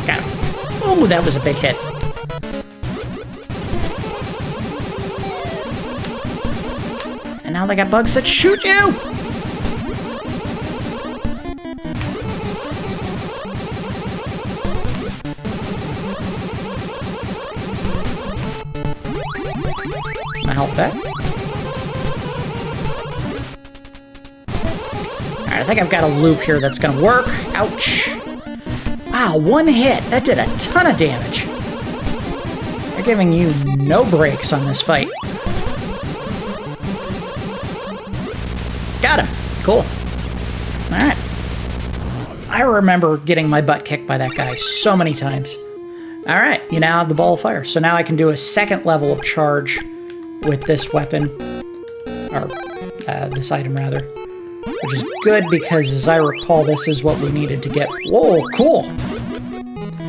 Got him. Oh, that was a big hit. And now they got bugs that shoot you! My health back. Alright, I think I've got a loop here that's gonna work. Ouch. Wow, one hit. That did a ton of damage. They're giving you no breaks on this fight. Got him. Cool. Alright. I remember getting my butt kicked by that guy so many times. Alright, you now have the ball of fire. So now I can do a second level of charge with this weapon. Or, this item, rather. Which is good because, as I recall, this is what we needed to get... Whoa, cool!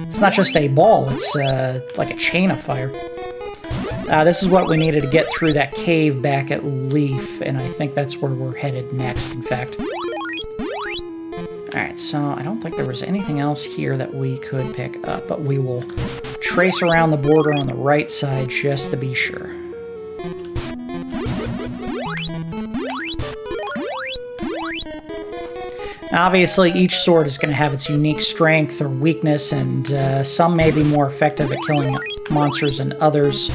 It's not just a ball, it's like a chain of fire. This is what we needed to get through that cave back at Leaf, and I think that's where we're headed next, in fact. Alright, so I don't think there was anything else here that we could pick up, but we will trace around the border on the right side just to be sure. Obviously, each sword is going to have its unique strength or weakness, and some may be more effective at killing monsters than others.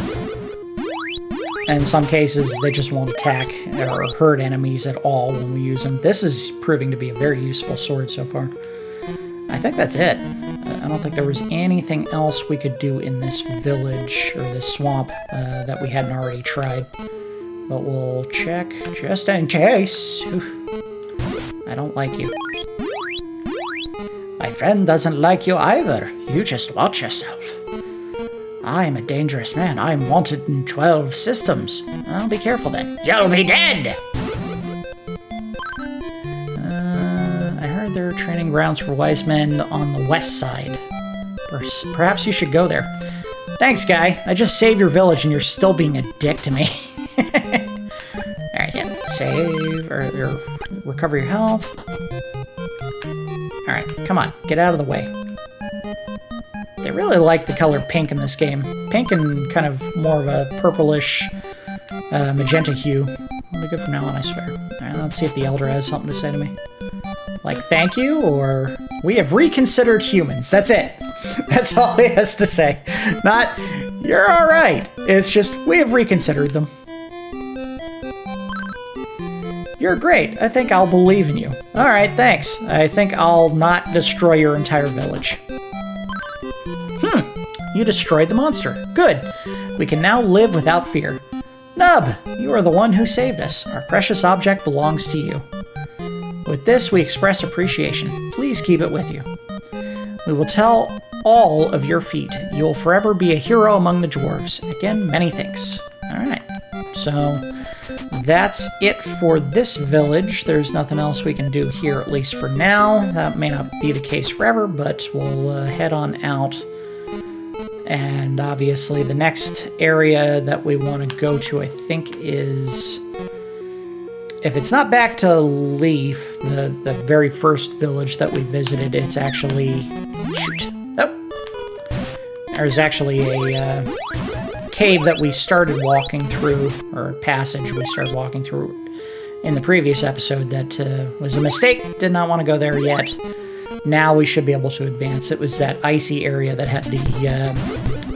In some cases, they just won't attack or hurt enemies at all when we use them. This is proving to be a very useful sword so far. I think that's it. I don't think there was anything else we could do in this village or this swamp that we hadn't already tried. But we'll check just in case. I don't like you. My friend doesn't like you either. You just watch yourself. I'm a dangerous man. I'm wanted in 12 systems. Well, be careful then. You'll be dead! I heard there are training grounds for wise men on the west side. Perhaps you should go there. Thanks, guy. I just saved your village and you're still being a dick to me. Alright, yeah. Save, or recover your health. Alright, come on. Get out of the way. They really like the color pink in this game. Pink and kind of more of a purplish magenta hue. It'll be good from now on, I swear. Alright, let's see if the Elder has something to say to me. Like, thank you, or we have reconsidered humans. That's it. That's all he has to say. Not, you're alright. It's just, we have reconsidered them. You're great. I think I'll believe in you. Alright, thanks. I think I'll not destroy your entire village. You destroyed the monster. Good. We can now live without fear. Nub, you are the one who saved us. Our precious object belongs to you. With this, we express appreciation. Please keep it with you. We will tell all of your feat. You will forever be a hero among the dwarves. Again, many thanks. Alright. So, that's it for this village. There's nothing else we can do here, at least for now. That may not be the case forever, but we'll head on out. And obviously the next area that we want to go to, I think, is... If it's not back to Leaf, the very first village that we visited, it's actually... Shoot. Oh! There's actually a cave that we started walking through, or a passage we started walking through in the previous episode that was a mistake. Did not want to go there yet. Now we should be able to advance. It was that icy area that had the,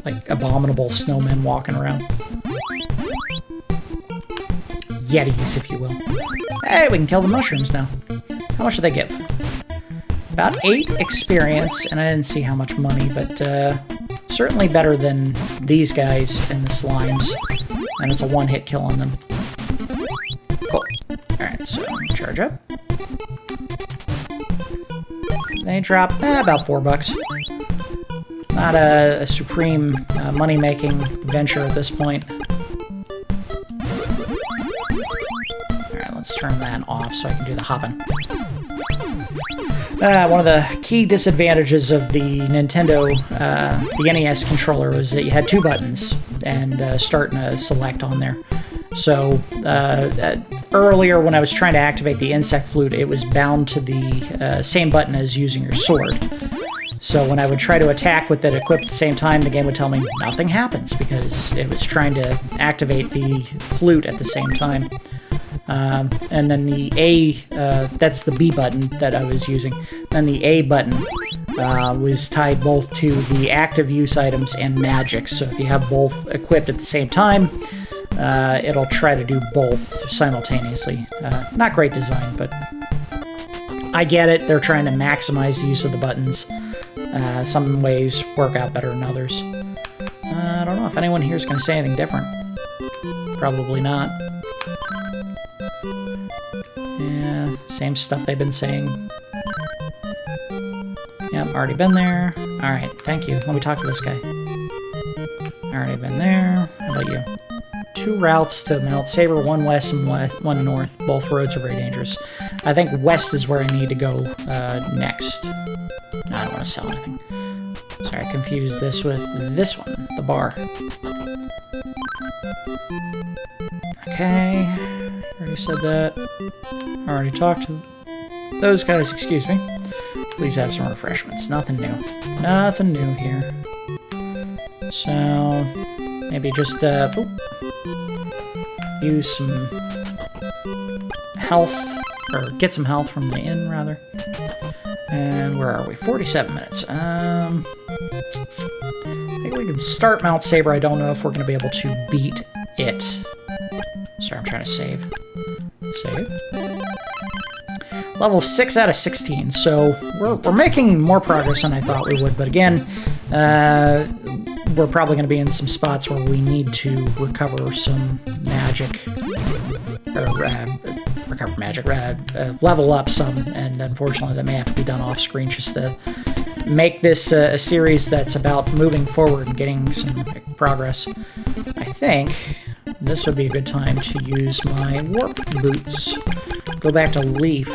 like, abominable snowmen walking around. yetis, if you will. Hey, we can kill the mushrooms now. How much do they give? About 8 experience, and I didn't see how much money, but certainly better than these guys and the slimes. And it's a one-hit kill on them. Cool. Alright, so charge up. They drop about $4. Not a supreme money-making venture at this point. Alright, let's turn that off so I can do the hopping. One of the key disadvantages of the Nintendo, the NES controller was that you had 2 buttons, and start and a select on there. So, earlier when I was trying to activate the Insect Flute, it was bound to the same button as using your sword. So when I would try to attack with it equipped at the same time, the game would tell me nothing happens, because it was trying to activate the flute at the same time. And then the A, that's the B button that I was using. Then the A button was tied both to the active use items and magic. So if you have both equipped at the same time, it'll try to do both simultaneously. Not great design, but I get it. They're trying to maximize the use of the buttons. Some ways work out better than others. I don't know if anyone here is going to say anything different. Probably not. Yeah, same stuff they've been saying. Yep, already been there. Alright, thank you. Let me talk to this guy. Already been there. How about you? 2 routes to Mount Saber, 1 west and 1 north. Both roads are very dangerous. I think west is where I need to go next. No, I don't want to sell anything. Sorry, I confused this with this one, the bar. Okay, already said that. Already talked to those guys, excuse me. Please have some refreshments. Nothing new. Nothing new here. So, maybe just, use some health, or get some health from the inn, rather. And where are we? 47 minutes. I think we can start Mount Saber. I don't know if we're going to be able to beat it. Sorry, I'm trying to save. Save. Level 6 out of 16, so we're making more progress than I thought we would, but again, we're probably going to be in some spots where we need to recover some magic, or recover magic, level up some, and unfortunately that may have to be done off-screen just to make this a series that's about moving forward and getting some progress. I think this would be a good time to use my warp boots. Go back to Leaf.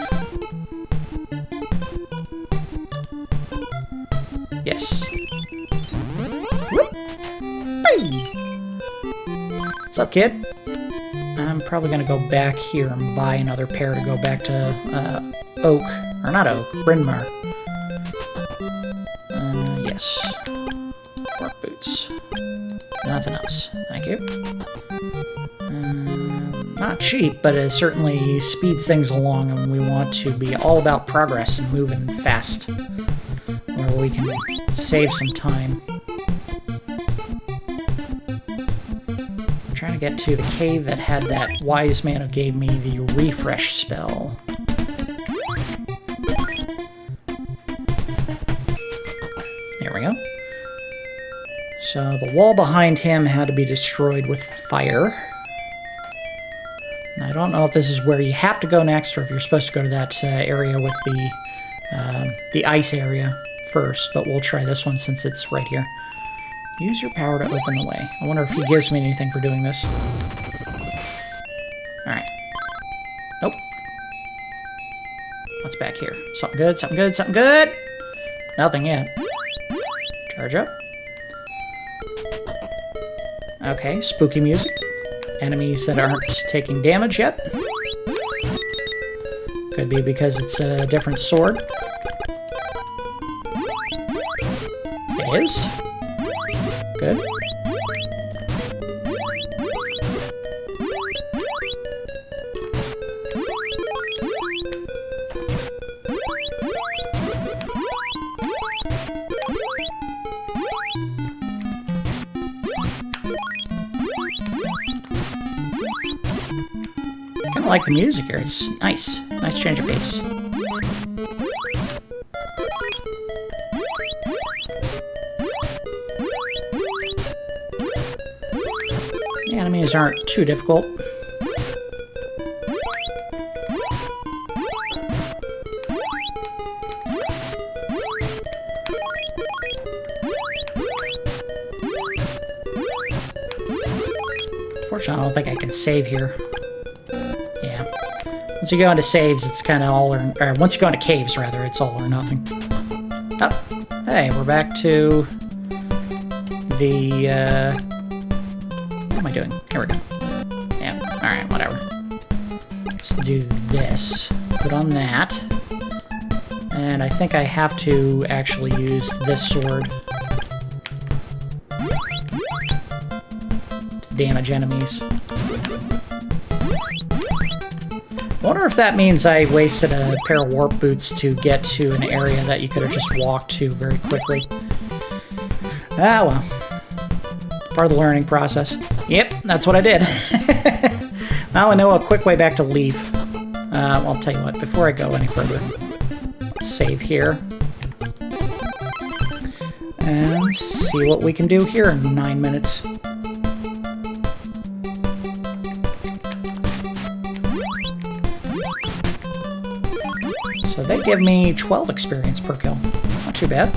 Yes. Hey! What's up, kid? I'm probably going to go back here and buy another pair to go back to Oak. Or not Oak, Bryn Mawr. Yes. Work boots. Nothing else. Thank you. Not cheap, but it certainly speeds things along, and we want to be all about progress and moving fast, where we can save some time. I'm trying to get to the cave that had that wise man who gave me the refresh spell. There we go. So the wall behind him had to be destroyed with fire. I don't know if this is where you have to go next, or if you're supposed to go to that area with the ice area first, but we'll try this one since it's right here. Use your power to open the way. I wonder if he gives me anything for doing this. Alright. Nope. What's back here? Something good, something good, something good! Nothing yet. Charge up. Okay, spooky music. Enemies that aren't taking damage yet. Could be because it's a different sword. It is. Good. like the music here. It's nice. Nice change of pace. The enemies aren't too difficult. Unfortunately, I don't think I can save here. Yeah. Once you go into saves, it's kind of all or once you go into caves, rather, it's all or nothing. Oh, hey, we're back to the, what am I doing? Here we go. Yeah, alright, whatever. Let's do this. Put on that. And I think I have to actually use this sword to damage enemies. I wonder if that means I wasted a pair of warp boots to get to an area that you could have just walked to very quickly. Ah, well. Part of the learning process. Yep, that's what I did. Now I know a quick way back to leave. Well, I'll tell you what, before I go any further, let's save here. And see what we can do here in 9 minutes. So they give me 12 experience per kill. Not too bad.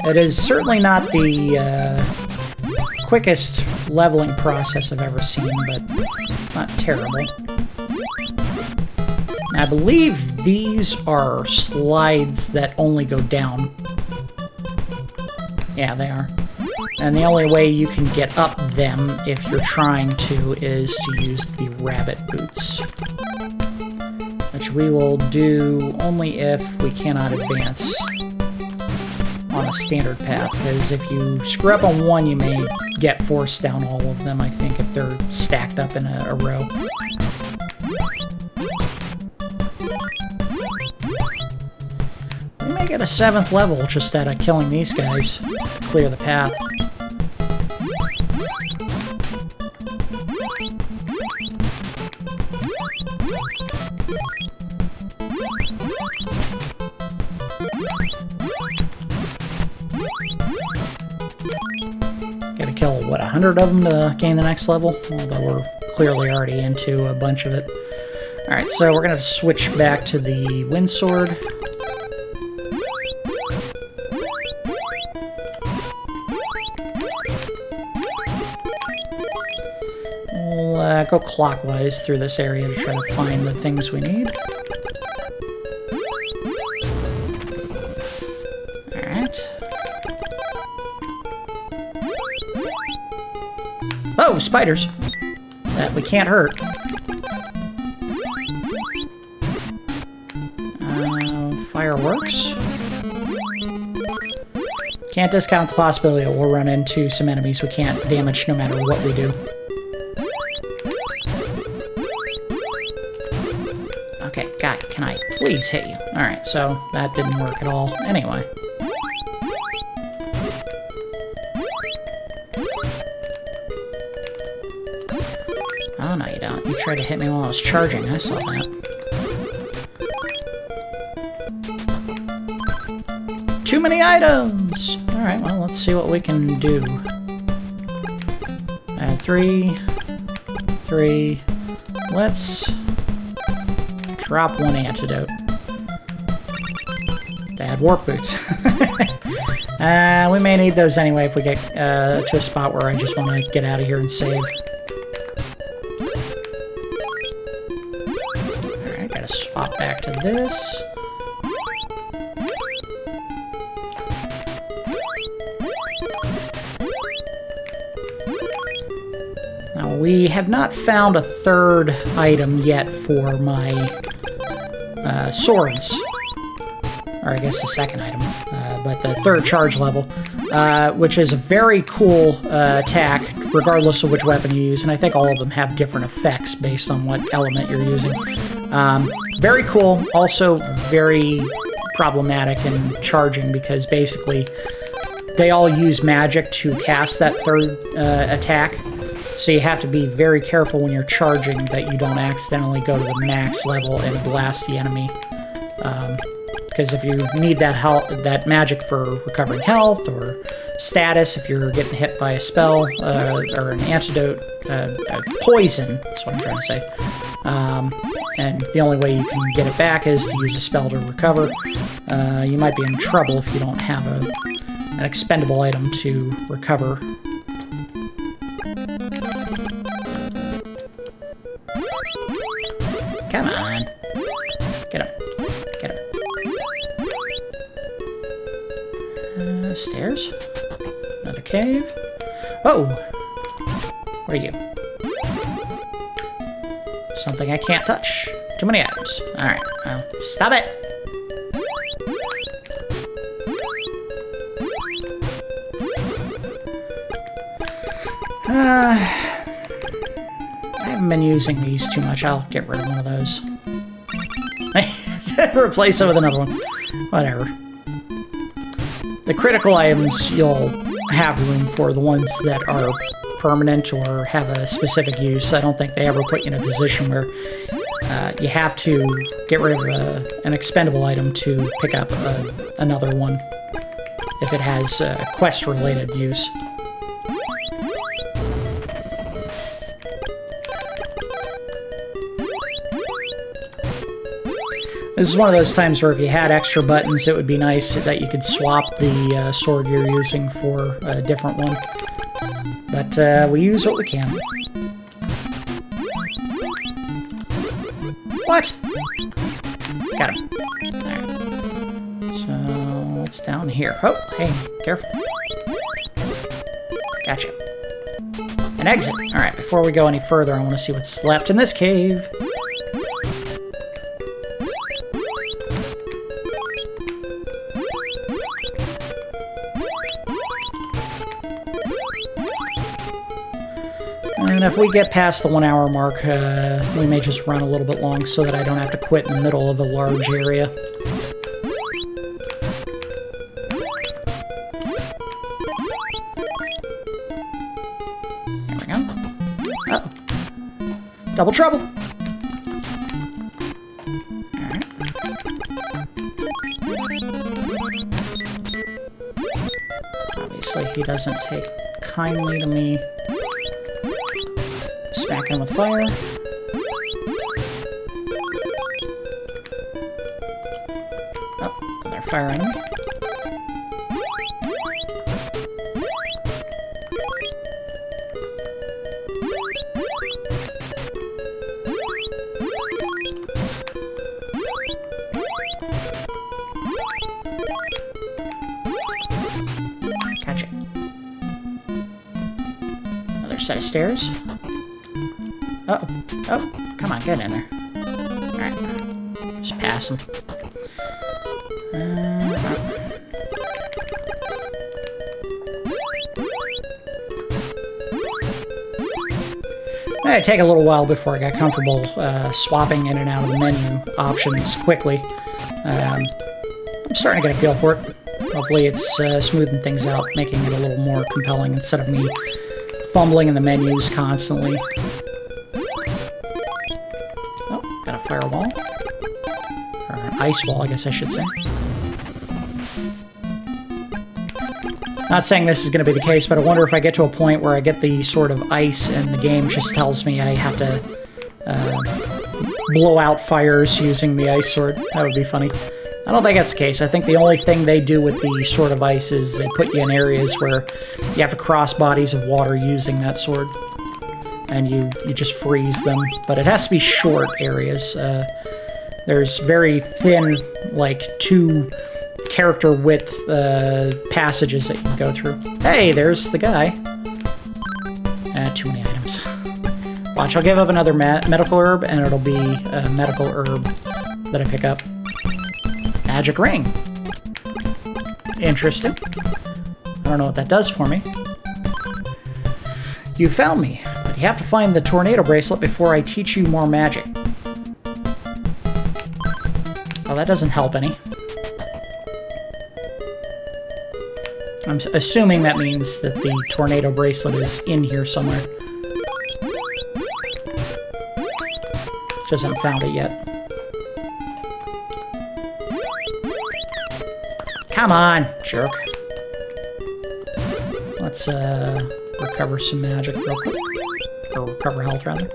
It is certainly not the quickest leveling process I've ever seen, but it's not terrible. I believe these are slides that only go down. Yeah, they are. And the only way you can get up them, if you're trying to, is to use the rabbit boots. Which we will do only if we cannot advance on a standard path, because if you screw up on one, you may get forced down all of them, I think, if they're stacked up in a row. We may get a 7th level just out of killing these guys to clear the path. Gotta kill, what, 100 of them to gain the next level? Although we're clearly already into a bunch of it. Alright, so we're gonna switch back to the wind sword. We'll go clockwise through this area to try to find the things we need. Oh, spiders! That we can't hurt. Fireworks. Can't discount the possibility that we'll run into some enemies we can't damage no matter what we do. Okay, guy, can I please hit you? Alright, so that didn't work at all. Anyway. Oh, no, you don't. You tried to hit me while I was charging. I saw that. Too many items! Alright, well, let's see what we can do. Add 3. Let's drop 1 antidote. To add warp boots. We may need those anyway if we get to a spot where I just want to get out of here and save. Swap back to this. Now, we have not found a 3rd item yet for my swords. Or I guess the 2nd item. But the 3rd charge level, which is a very cool attack, regardless of which weapon you use. And I think all of them have different effects based on what element you're using. Very cool, also very problematic in charging, because basically they all use magic to cast that 3rd attack, So you have to be very careful when you're charging that you don't accidentally go to the max level and blast the enemy. Because if you need that magic for recovering health or status, if you're getting hit by a spell or an antidote, poison, that's what I'm trying to say. And the only way you can get it back is to use a spell to recover. You might be in trouble if you don't have an expendable item to recover. Come on. Get him. Get him. Stairs. Another cave. Oh! What are you? Something I can't touch. Too many items. Alright, well, stop it! I haven't been using these too much. I'll get rid of one of those. Replace it with another one. Whatever. The critical items you'll have room for, the ones that are permanent or have a specific use. I don't think they ever put you in a position where you have to get rid of an expendable item to pick up another one if it has a quest-related use. This is one of those times where if you had extra buttons, it would be nice that you could swap the sword you're using for a different one. But we use what we can. What? Got him. Alright. So, what's down here? Oh, hey, careful. Gotcha. An exit. Alright, before we go any further, I want to see what's left in this cave. And if we get past the 1 hour mark, we may just run a little bit long so that I don't have to quit in the middle of a large area. There we go. Uh-oh. Double trouble! Alright. Obviously, he doesn't take kindly to me smacking with fire. Oh, another fire enemy. Gotcha. Another set of stairs. Uh-oh. Oh, come on, get in there. Alright. Just pass him. It'd take a little while before I got comfortable swapping in and out of the menu options quickly. I'm starting to get a feel for it. Hopefully it's smoothing things out, making it a little more compelling instead of me fumbling in the menus constantly. Firewall. Or an ice wall, I guess I should say. Not saying this is going to be the case, but I wonder if I get to a point where I get the sort of ice and the game just tells me I have to blow out fires using the ice sword. That would be funny. I don't think that's the case. I think the only thing they do with the Sword of Ice is they put you in areas where you have to cross bodies of water using that sword. And you just freeze them. But it has to be short areas. There's very thin, like, 2 character width passages that you can go through. Hey, there's the guy. Too many items. Watch, I'll give up another medical herb, and it'll be a medical herb that I pick up. Magic ring. Interesting. I don't know what that does for me. You found me, but you have to find the tornado bracelet before I teach you more magic. Well, that doesn't help any. I'm assuming that means that the tornado bracelet is in here somewhere. Just haven't found it yet. Come on, jerk. Let's recover some magic real quick. Or recover health, rather.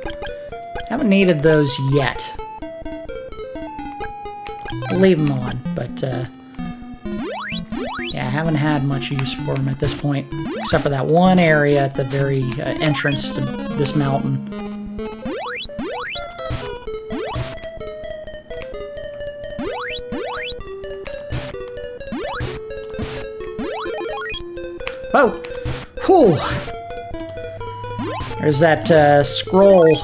Haven't needed those yet. I'll leave them on, but yeah, I haven't had much use for them at this point, except for that one area at the very entrance to this mountain. Oh! Whew! There's that scroll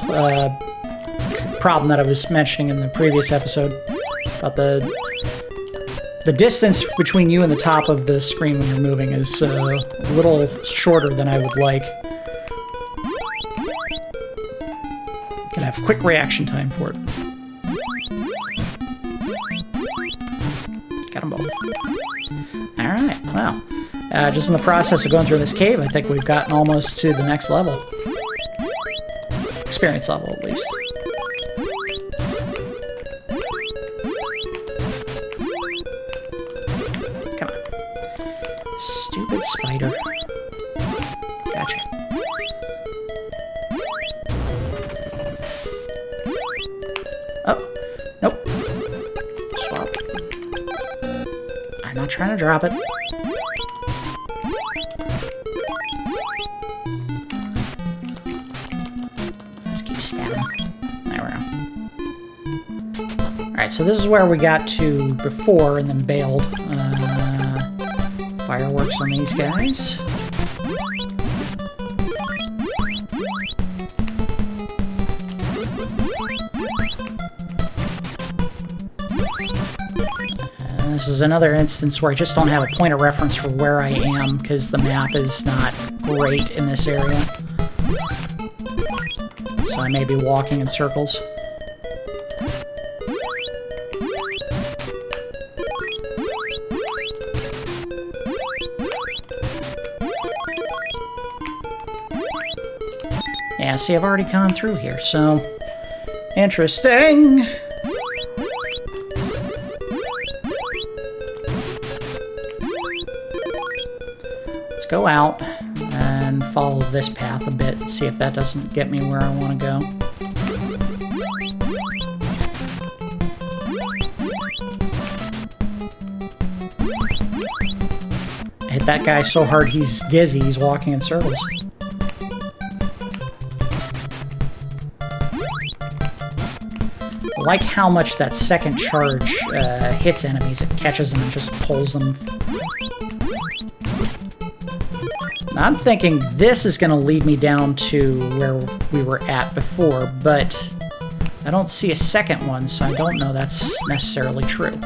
problem that I was mentioning in the previous episode about the distance between you and the top of the screen when you're moving is a little shorter than I would like. Gonna have quick reaction time for it. Got them both. Alright, well. Just in the process of going through this cave, I think we've gotten almost to the next level. Experience level, at least. Come on. Stupid spider. Gotcha. Oh. Nope. Swap. I'm not trying to drop it. Alright, so this is where we got to before and then bailed. Fireworks on these guys. This is another instance where I just don't have a point of reference for where I am because the map is not great in this area. So I may be walking in circles. Yeah, see, I've already gone through here, so... Interesting! Let's go out and follow this path a bit and see if that doesn't get me where I want to go. I hit that guy so hard he's dizzy, he's walking in circles. I like how much that second charge hits enemies. It catches them and just pulls them. Now, I'm thinking this is going to lead me down to where we were at before, but I don't see a second one, so I don't know that's necessarily true.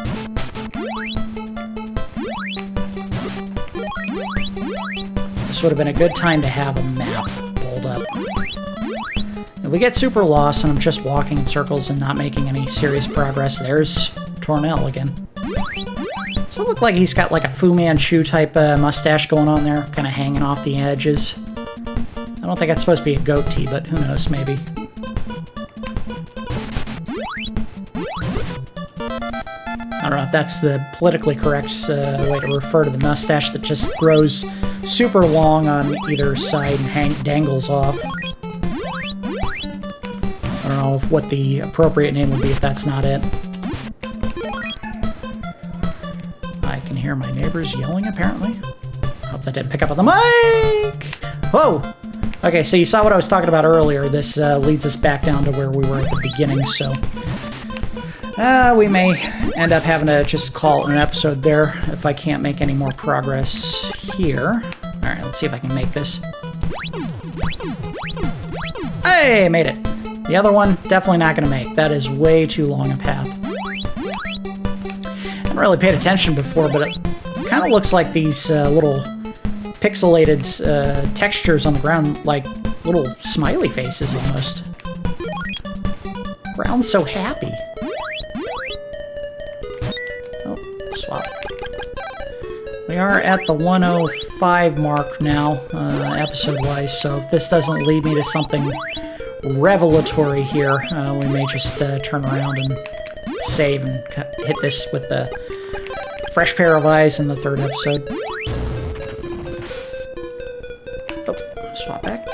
This would have been a good time to have a map pulled up. If we get super lost and I'm just walking in circles and not making any serious progress, there's Tornell again. Does it look like he's got like a Fu Manchu type mustache going on there, kind of hanging off the edges? I don't think that's supposed to be a goatee, but who knows, maybe. I don't know if that's the politically correct way to refer to the mustache that just grows super long on either side and dangles off. I don't know what the appropriate name would be if that's not it. I can hear my neighbors yelling, apparently. Hope that didn't pick up on the mic! Whoa! Okay, so you saw what I was talking about earlier. This leads us back down to where we were at the beginning, so... we may end up having to just call it an episode there if I can't make any more progress here. Alright, let's see if I can make this. Hey, made it! The other one, definitely not going to make. That is way too long a path. I haven't really paid attention before, but it kind of looks like these little pixelated textures on the ground, like little smiley faces almost. Ground's so happy. Oh, swap. We are at the 105 mark now, episode-wise, so if this doesn't lead me to something revelatory here. We may just turn around and save and hit this with the fresh pair of eyes in the 3rd episode. Oh, swap back.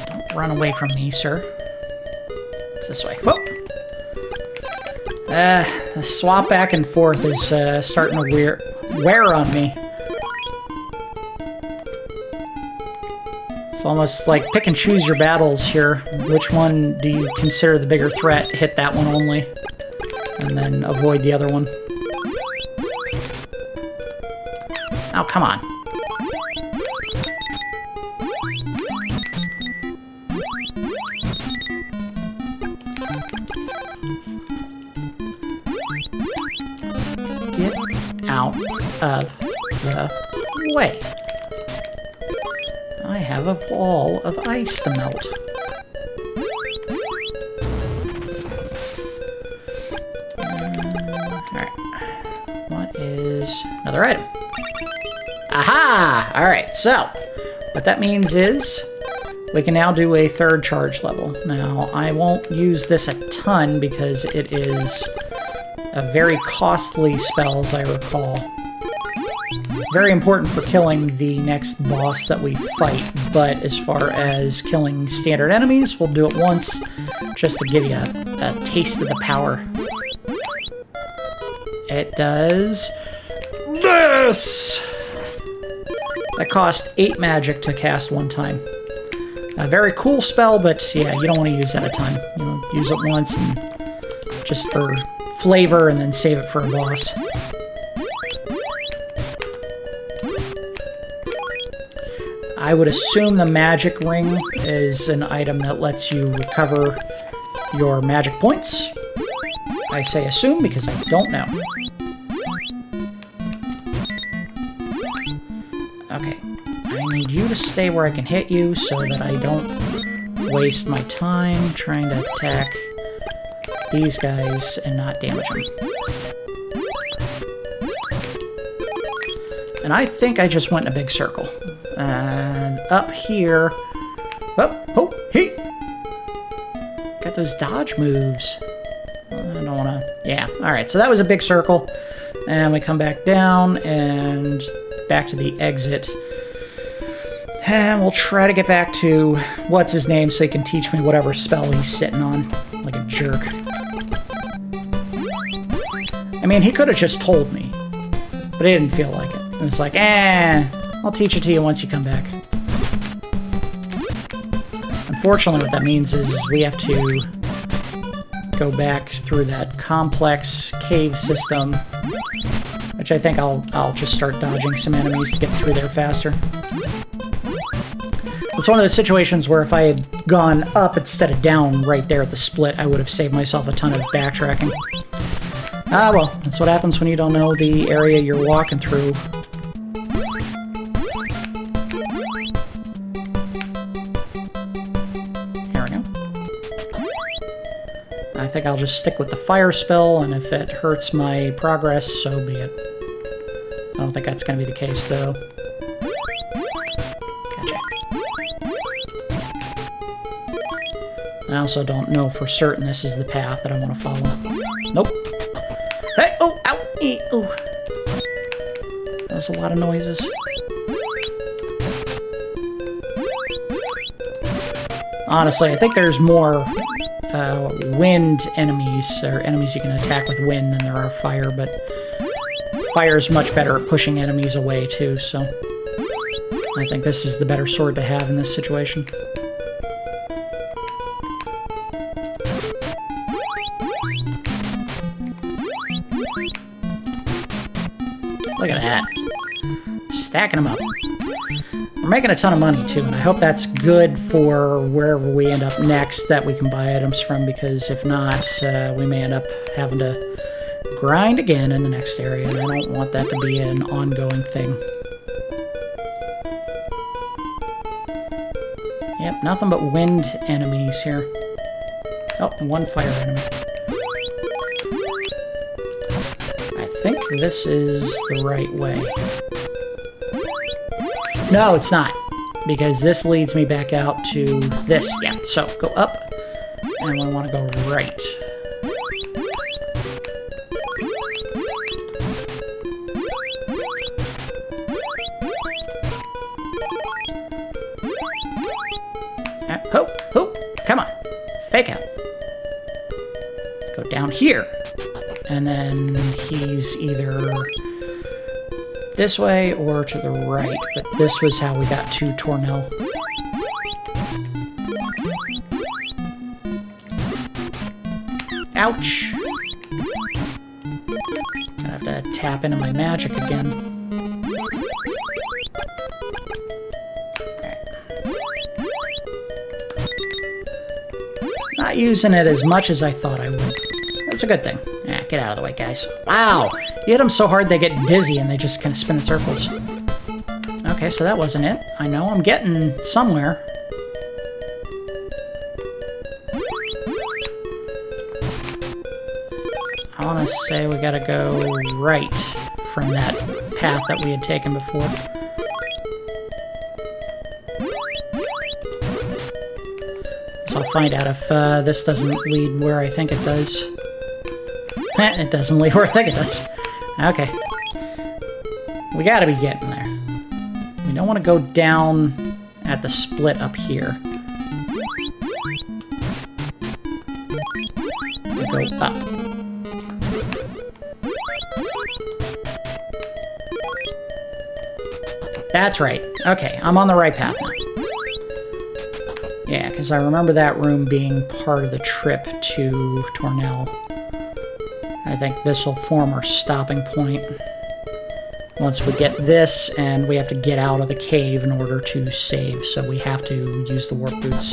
Don't run away from me, sir. It's this way. Whoop! The swap back and forth is starting to wear on me. It's almost like pick and choose your battles here. Which one do you consider the bigger threat? Hit that one only. And then avoid the other one. Oh, come on. Get out of the way. I have a ball of ice to melt. Alright. What is another item? Aha! Alright, so what that means is we can now do a 3rd charge level. Now, I won't use this a ton because it is a very costly spell, as I recall. Very important for killing the next boss that we fight, but as far as killing standard enemies, we'll do it once just to give you a taste of the power. It does this! That cost 8 magic to cast one time. A very cool spell, but yeah, you don't want to use that a ton. You know, use it once and just for flavor, and then save it for a boss. I would assume the magic ring is an item that lets you recover your magic points. I say assume because I don't know. Okay, I need you to stay where I can hit you so that I don't waste my time trying to attack these guys and not damage them. And I think I just went in a big circle. And up here... Oh, hey! Got those dodge moves. I don't want to... Yeah, alright, so that was a big circle. And we come back down and back to the exit. And we'll try to get back to what's his name so he can teach me whatever spell he's sitting on. Like a jerk. I mean, he could have just told me, but he didn't feel like it. And it's like, I'll teach it to you once you come back. Unfortunately, what that means is we have to go back through that complex cave system, which I think I'll just start dodging some enemies to get through there faster. It's one of those situations where if I had gone up instead of down right there at the split, I would have saved myself a ton of backtracking. Ah, well, that's what happens when you don't know the area you're walking through. Here we go. I think I'll just stick with the fire spell, and if it hurts my progress, so be it. I don't think that's going to be the case, though. Gotcha. I also don't know for certain this is the path that I want to follow. Nope. Hey! Oh! Ow! Oh! That was a lot of noises. Honestly, I think there's more wind enemies, or enemies you can attack with wind, than there are fire, but fire's much better at pushing enemies away, too, so I think this is the better sword to have in this situation. Look at that. Stacking them up. We're making a ton of money, too, and I hope that's good for wherever we end up next that we can buy items from, because if not, we may end up having to grind again in the next area, and I don't want that to be an ongoing thing. Yep, nothing but wind enemies here. Oh, one fire enemy. I think this is the right way. No, it's not. Because this leads me back out to this. Yeah, so go up. And we want to go right. Hope, hope, come on. Fake out. Go down here. And then he's either this way or to the right. But this was how we got to Tornell. Ouch! Gonna have to tap into my magic again. Not using it as much as I thought I would. That's a good thing. Yeah, get out of the way, guys. Wow! You hit them so hard they get dizzy and they just kind of spin in circles. Okay, so that wasn't it. I know I'm getting somewhere. I want to say we gotta go right from that path that we had taken before. So I'll find out if this doesn't lead where I think it does. It doesn't lead where I think it does. Okay. We gotta be getting there. We don't want to go down at the split up here. We go up. That's right. Okay, I'm on the right path now. Yeah, because I remember that room being part of the trip to Tornell. I think this will form our stopping point. Once we get this, and we have to get out of the cave in order to save, so we have to use the warp boots.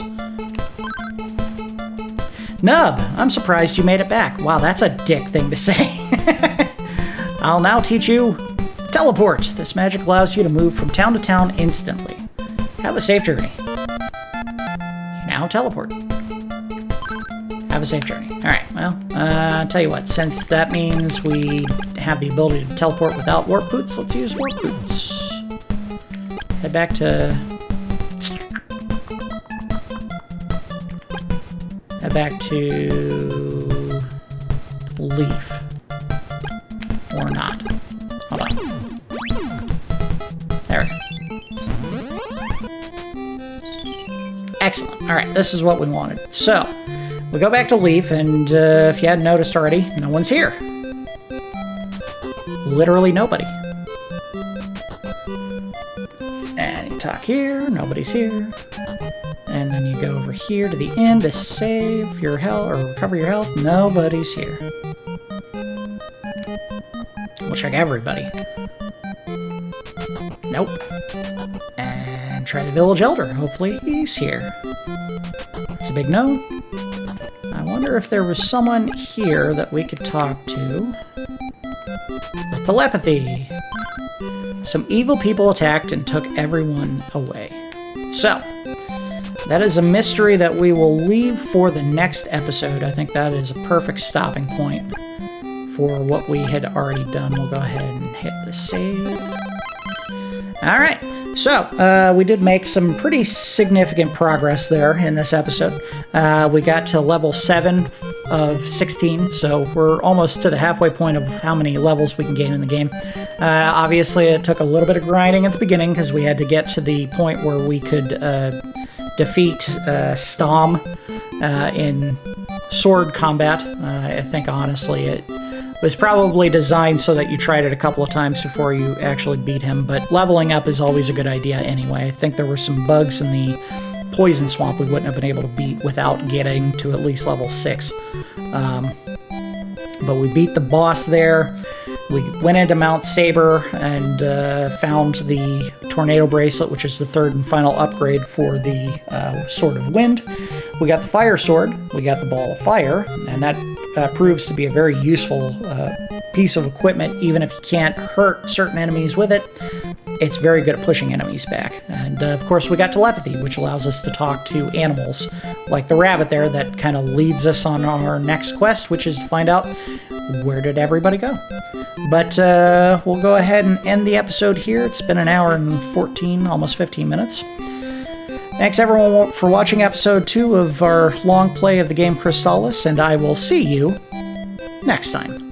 Nub, I'm surprised you made it back. Wow, that's a dick thing to say. I'll now teach you teleport. This magic allows you to move from town to town instantly. Have a safe journey. Now teleport. Have a safe journey. Alright, well, tell you what, since that means we have the ability to teleport without warp boots, let's use warp boots. Head back to... Head back to... Leaf. Or not. Hold on. There we go. Excellent. Alright, this is what we wanted. So, we go back to Leaf, and if you hadn't noticed already, no one's here. Literally nobody. And you talk here, nobody's here. And then you go over here to the end to save your health, or recover your health. Nobody's here. We'll check everybody. Nope. And try the village elder. Hopefully he's here. It's a big no. I wonder if there was someone here that we could talk to. Telepathy. Some evil people attacked and took everyone away. So, that is a mystery that we will leave for the next episode. I think that is a perfect stopping point for what we had already done. We'll go ahead and hit the save. Alright, so we did make some pretty significant progress there in this episode. We got to level 7 of 16, so we're almost to the halfway point of how many levels we can gain in the game. Obviously, it took a little bit of grinding at the beginning because we had to get to the point where we could defeat Stom in sword combat. I think, honestly, it was probably designed so that you tried it a couple of times before you actually beat him, but leveling up is always a good idea anyway. I think there were some bugs in the Poison Swamp we wouldn't have been able to beat without getting to at least level 6. But we beat the boss there. We went into Mount Saber and found the Tornado Bracelet, which is the third and final upgrade for the Sword of Wind. We got the Fire Sword, we got the Ball of Fire, and that proves to be a very useful piece of equipment, even if you can't hurt certain enemies with it. it's very good at pushing enemies back. And of course we got telepathy, which allows us to talk to animals, like the rabbit there that kind of leads us on our next quest, which is to find out where did everybody go. But we'll go ahead and end the episode here. It's been an hour and 14, almost 15 minutes. Thanks everyone for watching episode 2 of our long play of the game Crystalis, and I will see you next time.